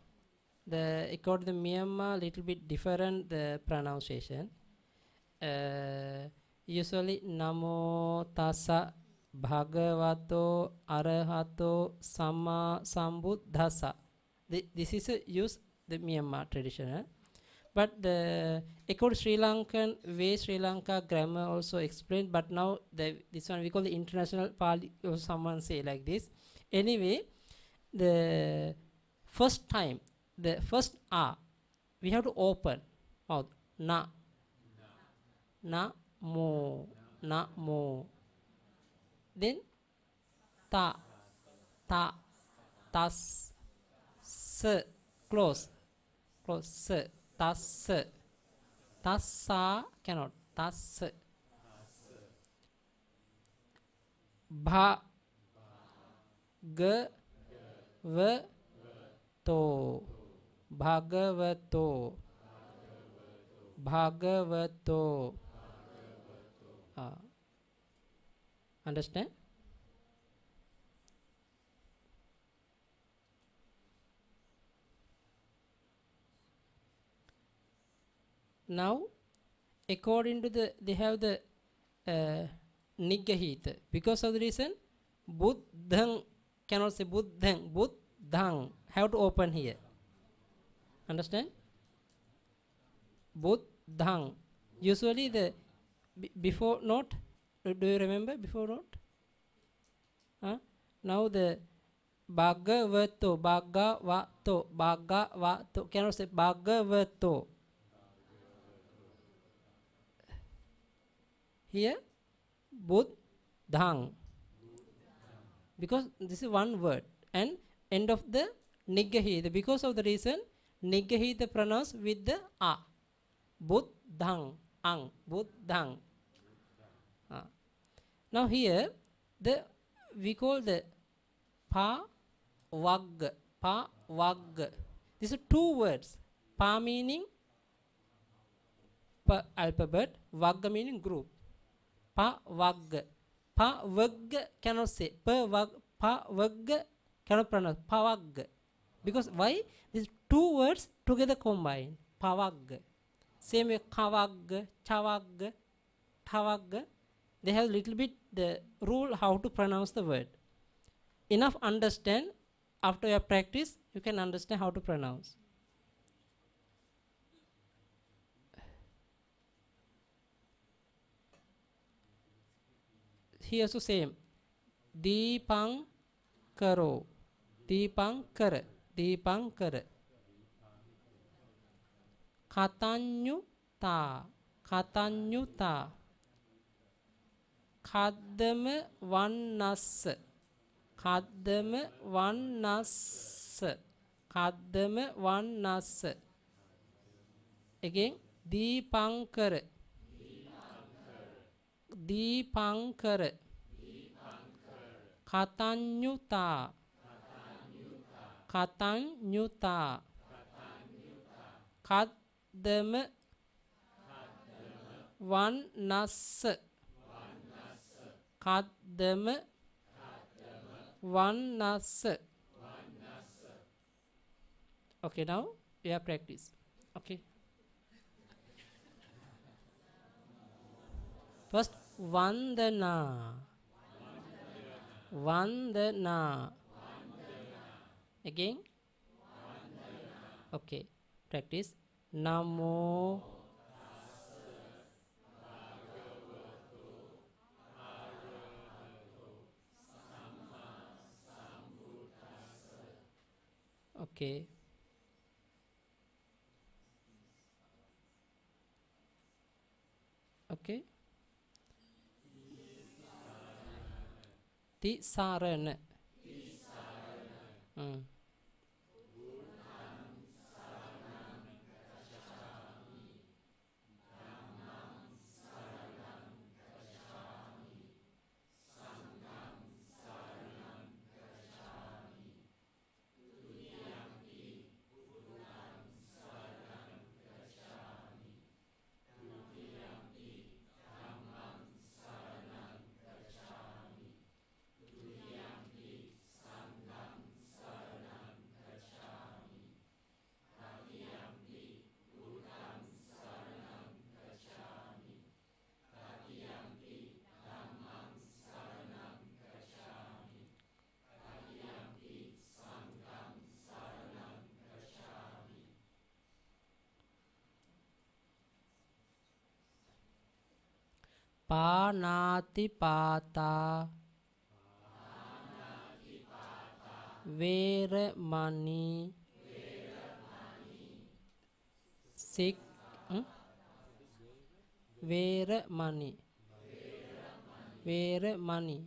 according to the Myanmar, little bit different the pronunciation. Usually, Namo Tassa Bhagavato Arahato Sama Sambuddhassa. This is use the Myanmar tradition. But according to Sri Lankan way, Sri Lanka grammar also explained. But now this one we call the international Pali, or someone say like this. Anyway, the first time, the first A, we have to open mouth. Na, mo, na mo. Then ta, tas, s, close, s. Tas, tassa cannot, tas. Bha, g, v, to, bhagavato, bhagavato. Understand? Now, according to they have the Nigahita. Because of the reason, Buddhang cannot say Buddhang, Buddhang. Have to open here. Understand? Buddhang. Usually the before note, do you remember before note? Now the Bhagavato, Bhagavato, cannot say Bhagavato. Here, Buddhang. Because this is one word. And end of the Nigahita. Because of the reason, Nigahita pronounced with the A. Buddhang. Ang. Buddhang. Now here, we call the Pa, Wag. Pa, Wag. These are two words. Pa meaning alphabet. Wag meaning group. Pa, Wag. Pa, Wag cannot say. Pa, Wag cannot pronounce. Pa, Wag. Because why? These two words together combined. Pa, Wag. Same way, Kawag, Chawag, Tawag. They have little bit the rule how to pronounce the word. Enough understand. After your practice, you can understand how to pronounce. here also same. Deepankaro. Deepankar. Deepankar. Katanyuta. Katanyuta. Kaddama Vannassa. Kaddama Vannassa. Kaddama Vannassa. Again. Deepankar. Deepankar. Katanyuta. Katanyuta. Kaddama Vannassa. Kaddama Vannassa. Okay, now we have practice. Okay. First, Vandana. Vandana. Again. Okay. Practice. Namo. Okay. Okay. Tisarana. Panatipata. Veramani. Veramani. Veramani.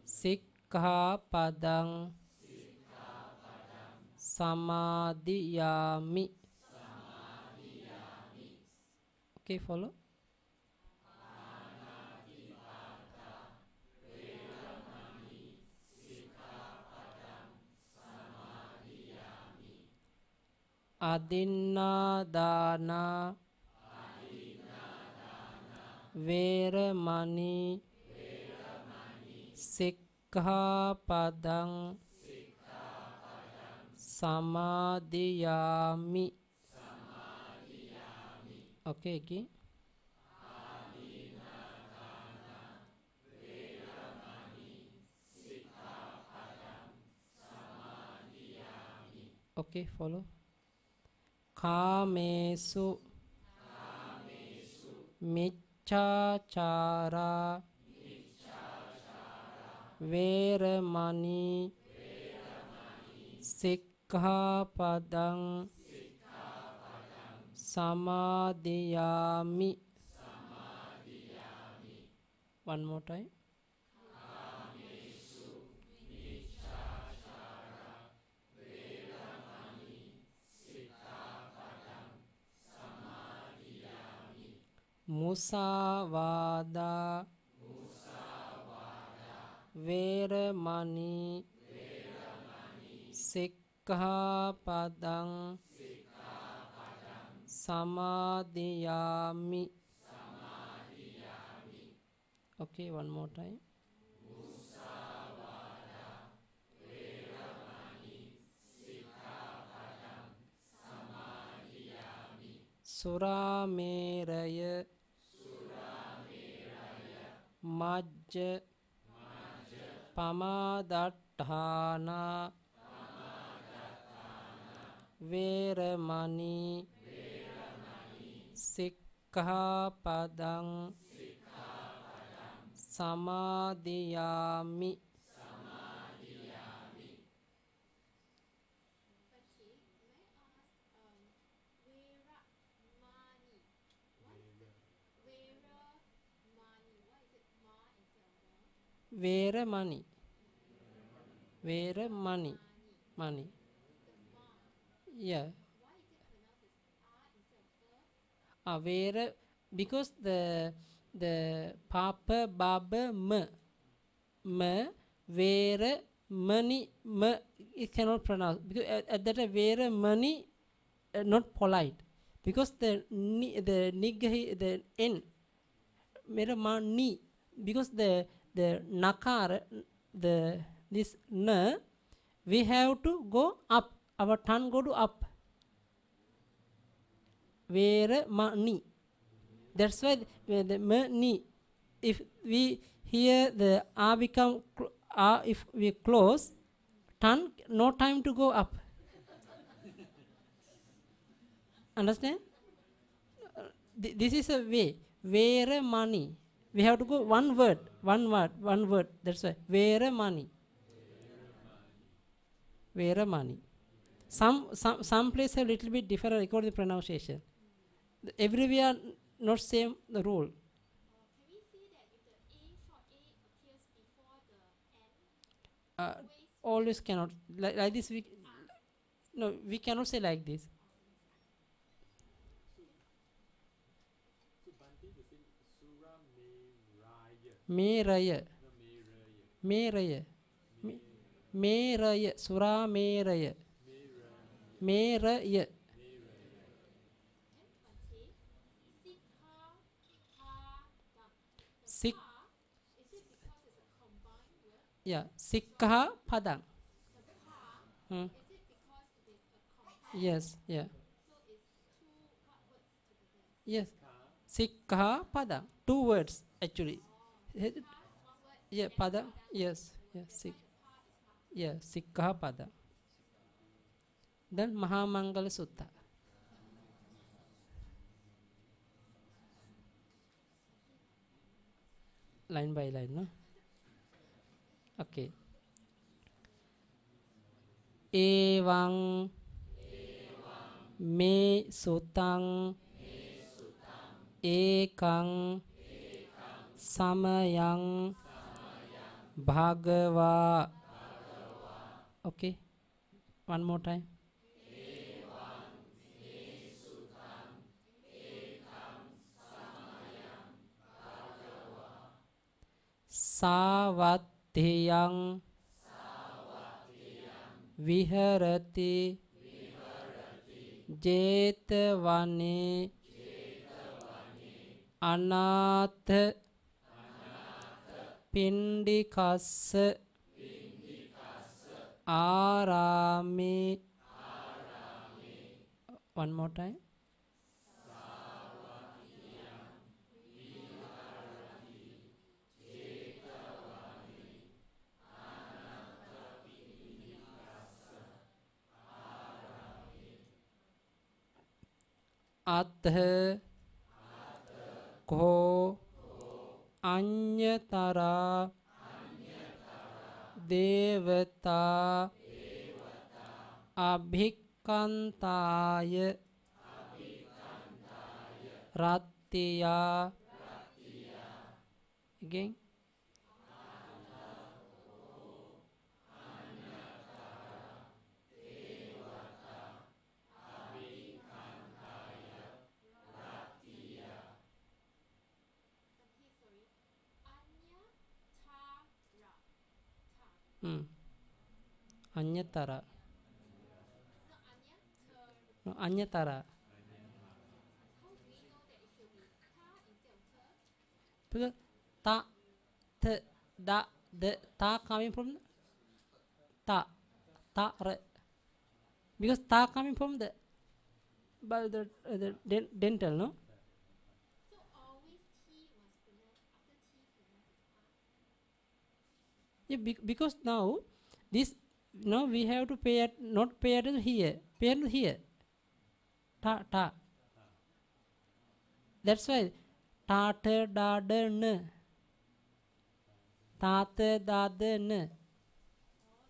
Sikkhapadang. Samadhiyami. Okay, follow. Adinnadana. Veramani. Sikkhapadang. Samadhiyami. Okay, again. Okay, follow. Kamesu. Miccachara. Veramani. Sikkhapadang. Samadhiyami. One more time. Musavada. Veramani. Sikkhapadang. Samadhiyami. Okay, one more time. Surameraya. Majja. Pamadatthana. Veramani. Sikkhapadang. samadhiyami. Veramani. Veramani. Money. Yeah. Vera, because the Papa Baba Vera money it cannot pronounce because at that time Vera money not polite because the nigga the n Vera money because the nakar the this n we have to go up, our tongue go to up. Vera mani. That's why the mani. If we hear the a become if we close, tongue no time to go up. Understand? This is a way. Vera mani. We have to go one word. That's why Vera mani. Vera mani. Some places have little bit different according to the pronunciation. Everywhere not same the rule. Can we say that if the A short A appears before the N, Always cannot like this. We cannot say like this. So Bante the same Sura Meraya. Meraya. Sura Meraya. Meraya. Sik. is it because it's a combined word? Yeah. Sikha padang. Is it because it is a combined? Yes. Yeah. So it's two what words together? Yes. Sikha padang. 2 words actually. Yeah. Padang. Yes. Yeah. Sik. Yeah. Sikha padang. Then Mahamangala Sutta. Line by line, no? Okay. Evang me sutang ekang samayang bhagava. Okay. One more time. Savatthiyang viharati jetavane anatha pindikassa arame. One more time. Atha ko anyatara devata abhikantaya rattiya. Again. Anyatara. No, anyatara. How do we know that it should be ta instead of ter? Because ta, th, da, the ta coming from ta, re. Because ta coming from the by the dental, no? So always T was pronounced after T pronounced as Yeah, because now this we have to not pay attention here, pay attention here. Ta. That's why ta, da, n. tat dad n.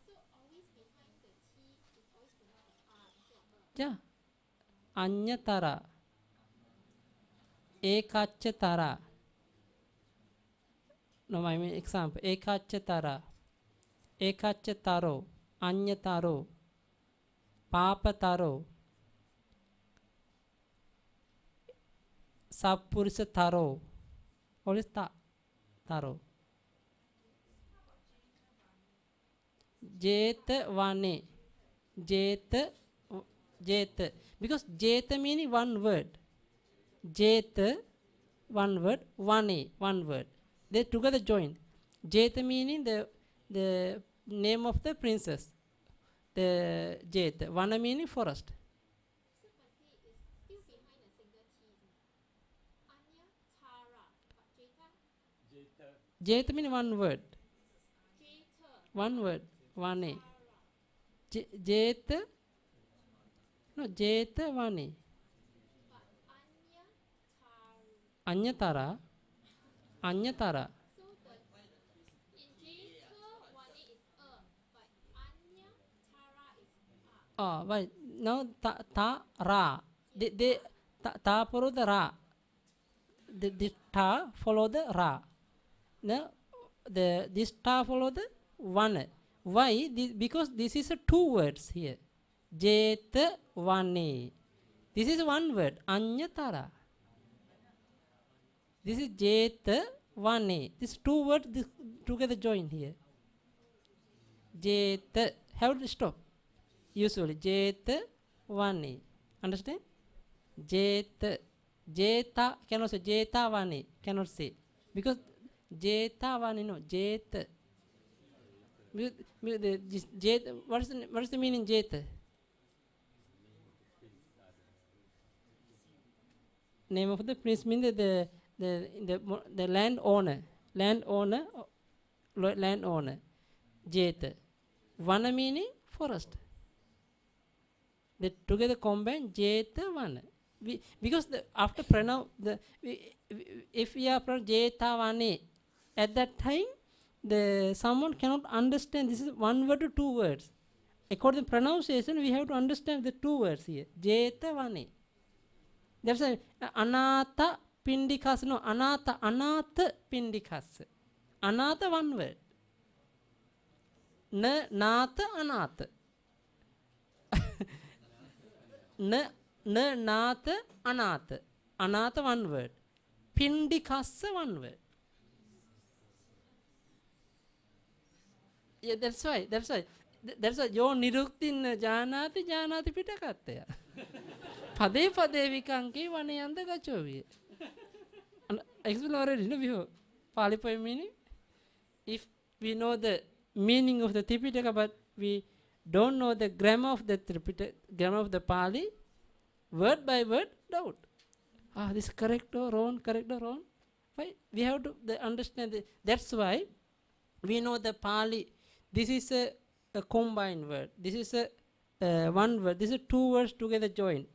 So always behind the T is always pronounced as R instead of Ja. Anyatara. Ekachatara. No, I mean example. Ekachatara. Ekachataro. Anyataro. Papataro. Sappurisataro. What is ta? Taro. Jeta vane. Jeta. Jeta. Because jeta meaning one word. Jeta, one word. Vane, one word. They together joined. Jeta meaning the name of the princess. The Jeta. Vana meaning forest. So Bhante is still behind a single T, isn't it? Anya Tara. But Jeta? Jeta. Jeta meaning one word. Jeta. One word. Vane. Tara. Jeta. No, Jeta vane. But Anya Tara. Anyatara. Anyatara. So the in Jeta one is but Anya Tara is Oh, right. Now ta ra. They ta follow the ra. The ta follow the ra. Now this ta follow the one. Why? Because this is a two words here. Jeta vane. This is one word. Anyatara. This is Jeta vane. These two words together joined here. Jeta. Have to stop. Usually Jeta vane. Understand? Jeta. Jeta cannot say Jeta vane. Cannot say. Because Jeta vane no. Jeta. What is the meaning Jeta? Name of the prince means the landowner. Landowner. Jeta. Vana meaning forest. They together combine Jeta Vana. Because after pronounce if we are pronounce Jeta Vane, at that time someone cannot understand. This is one word or two words. According to pronunciation, we have to understand the two words here. Jeta Vane. That's why Anatha Pindikas. No, Anatha Pindikas. Anatha one word. Natha Anatha. Natha Anatha. Anatha one word. Pindikassa one word. Yeah, that's why. That's why yo niruktin janati pitakattaya. Pade vikanke vanayanda gachovi. Explain already, no, before. Pali poem meaning. If we know the meaning of the Tripitaka, but we don't know the grammar of the Tripitaka, grammar of the Pali, word by word, doubt. This correct or wrong, correct or wrong. Why? We have to understand. That's why we know the Pali. This is a combined word. This is a one word. This is two words together joined.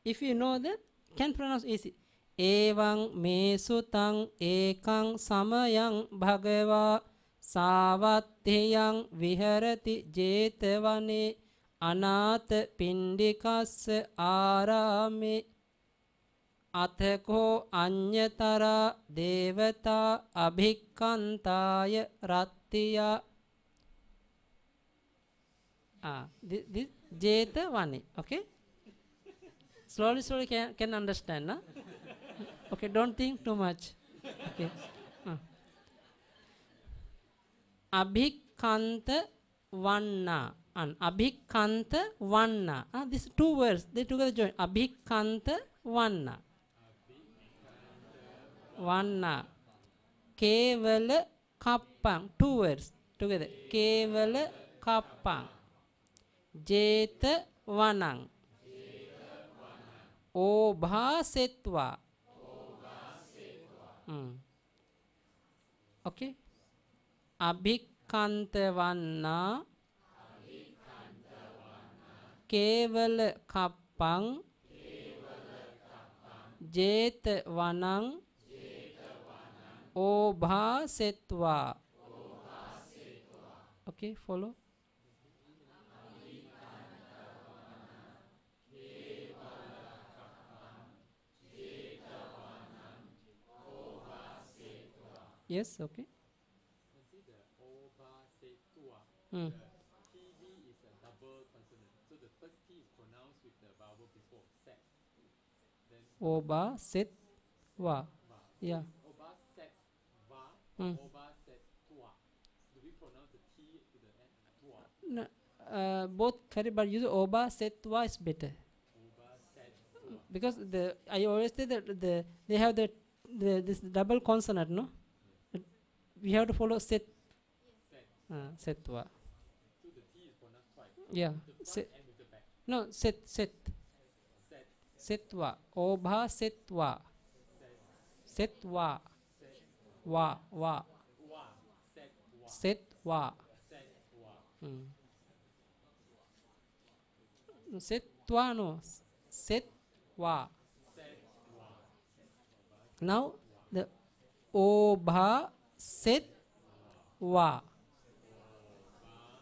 If you know that, can pronounce easy. Evang me sutang ekang samayang bhagava savattheyang viharati jetavane anatha pindikas arame athako anyatara devata abhikantaya rattiya. This jetavane. Okay. Slowly can understand, na? Okay, don't think too much. Okay. Abhikanta vanna. Abhikanta vanna. These two words, they together join. Abhikanta vanna. Vanna. Kevala kappang. Two words together. Kevala kappang. Jeta vanang. Obhasetva. Okay. Abhikanta vanna. Kevala kappang. Jeta vanang. Obhasetva. Okay, follow. Yes, okay. And see the oba se tua. Mm. The TV is a double consonant. So the first T is pronounced with the vowel before set. Then Oba set wa. va. Yeah. Oba set va or Mm. oba set tua. Do we pronounce the T to the end? Tua. No, both correct, but use oba set wa is better Oba set tua. because I always say that they have this double consonant, no? We have to follow set. Set. Set wa. So the T is pronounced twice. Yeah. The front Set. and with the back. No, set. Set. Set wa. Oba set wa. Set. Set wa. Set. Wa. Wa. Set. Wa. Set wa. Set. Wa. No, set wa no. Set wa. Set. Wa. Now the oba set wa.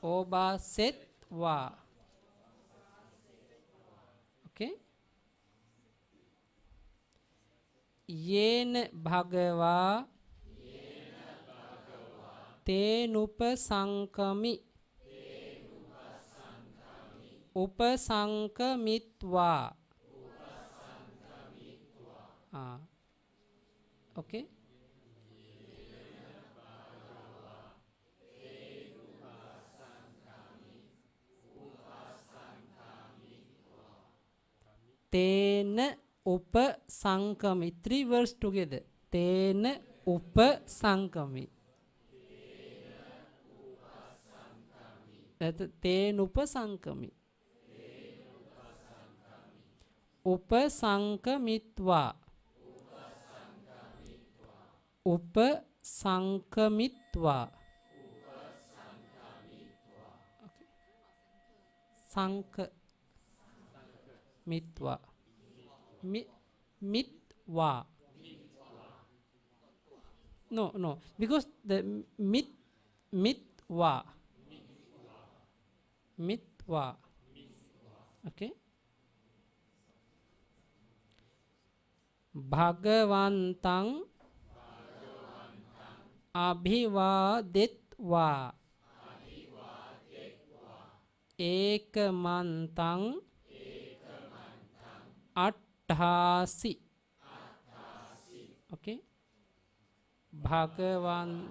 Oba set wa. Okay. येन भगवा तेनुपसंकमि उपसंकमित्वा okay. Tena upasankami. 3 words together. Tena upasankami. That's tena upasankami. Upasankamitva. Upasankamitva. Okay. Sanka. Mitwa. Mitwa. No, because the mitwa. Mitwa. Okay. Bhagavantang abhivaditva. Ekamantang Athasi. Okay. Bhagavan.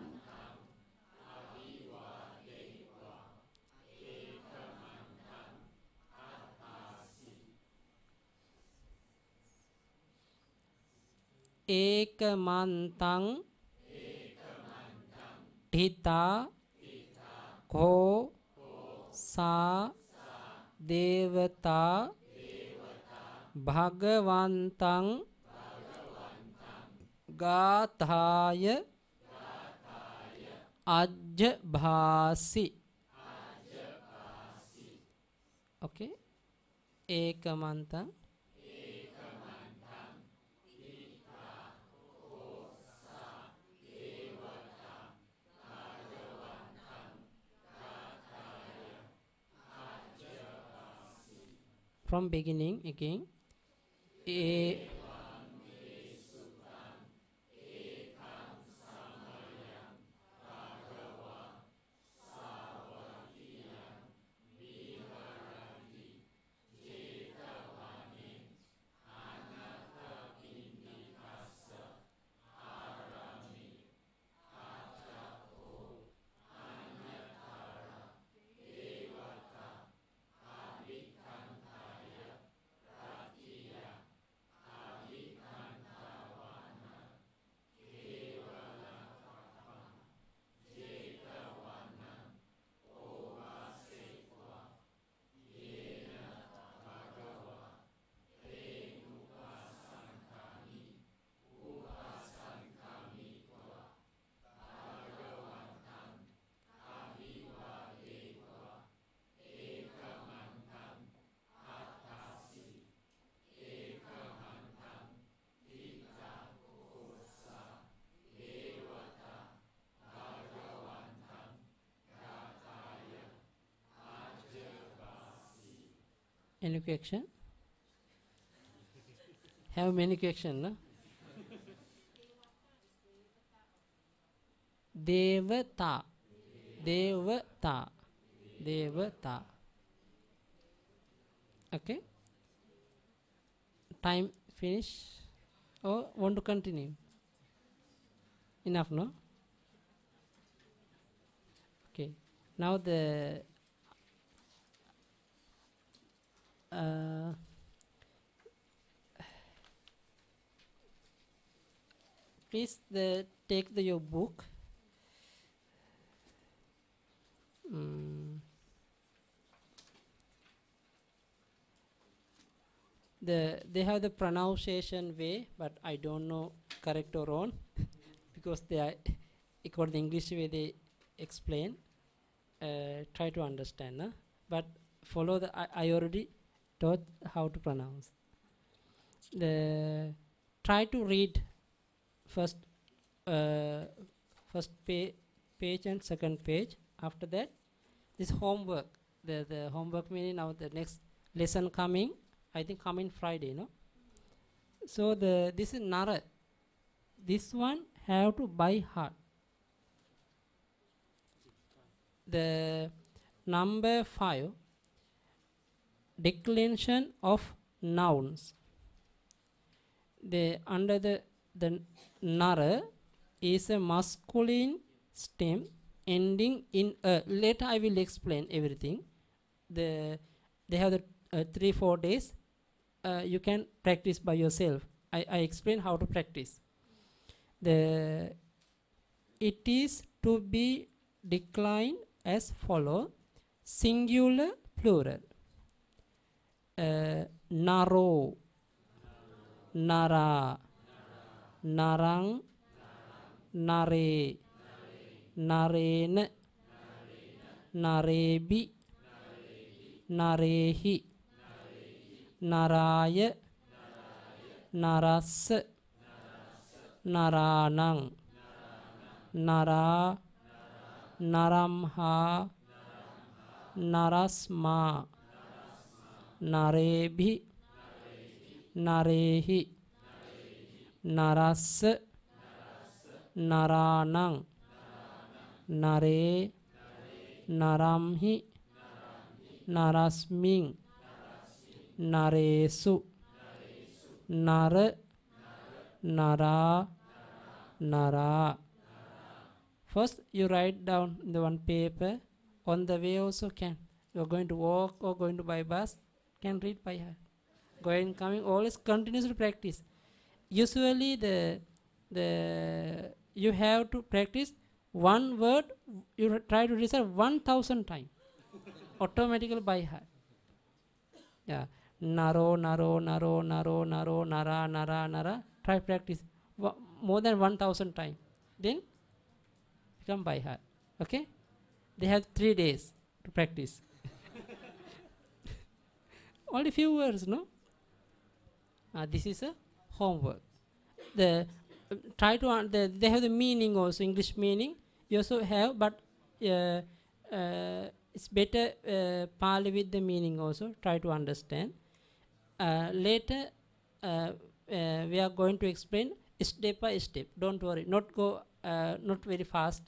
Ekamantang Dhita Ko Sa Devata Bhagavantang Gathaya Ajbhasi. Okay. Ekamantang. From beginning again. A Any question? Have many question, no? Devata. Devata. Devata. Okay. Time finish. Or want to continue? Enough, no? Okay. Now the please take your book. They have the pronunciation way, but I don't know correct or wrong because they are according to the English way they explain. Try to understand, no? But follow the I already taught how to pronounce. Try to read first page and second page. After that, this homework. The homework meaning now the next lesson coming. I think coming Friday, no? So this is Nara. This one have to by heart. The number 5, declension of nouns. Under the Nara is a masculine stem ending in a. Later I will explain everything. They have the 3-4 days. You can practice by yourself. I explain how to practice. It is to be declined as follow: singular, plural. Naro, nara, narang, nare, narena, narebi, narehi, naraya, narassa, naranang, nara, naramha, narasma, narebhi, narehi, narassa, naranang, nare, naramhi, narasming, naresu, nara, nara, nara. First you write down in the one paper. On the way also can. You are going to walk or going to buy bus, can read by heart. Going, coming, always continuously practice. Usually you have to practice one word. You try to recite 1,000 times. Automatically by heart. Yeah. Naro, naro, naro, naro, naro, nara, nara, nara. Try practice more than 1,000 times. Then become by heart. Okay? They have 3 days to practice. Only few words, no? This is a homework. Try to they have the meaning also, English meaning. You also have, but it's better Pali with the meaning also. Try to understand. Later, we are going to explain step by step. Don't worry. Not very fast.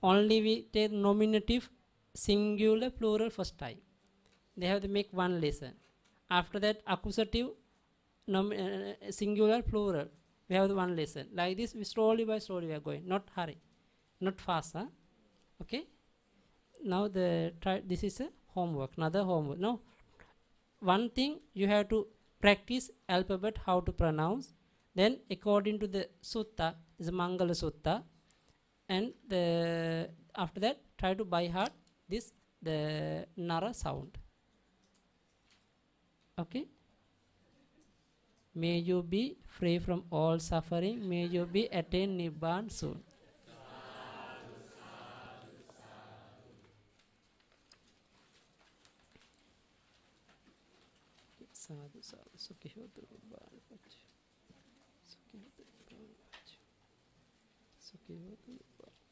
Only we take nominative, singular, plural first time. They have to make one lesson. After that, accusative, singular, plural. We have the one lesson. Like this, we slowly by slowly we are going. Not hurry, not fast. Huh? Okay. Now this is a homework. Another homework. Now, one thing you have to practice alphabet how to pronounce. Then according to the sutta, is a Mangala Sutta. And after that, try to by heart the Nara sound. Okay? May you be free from all suffering. May you be attain Nibbana soon. Sadhu, sadhu, sukhi hotu Nibbana pachi. Sukhi hotu Nibbana pachi. Sukhi hotu Nibbana.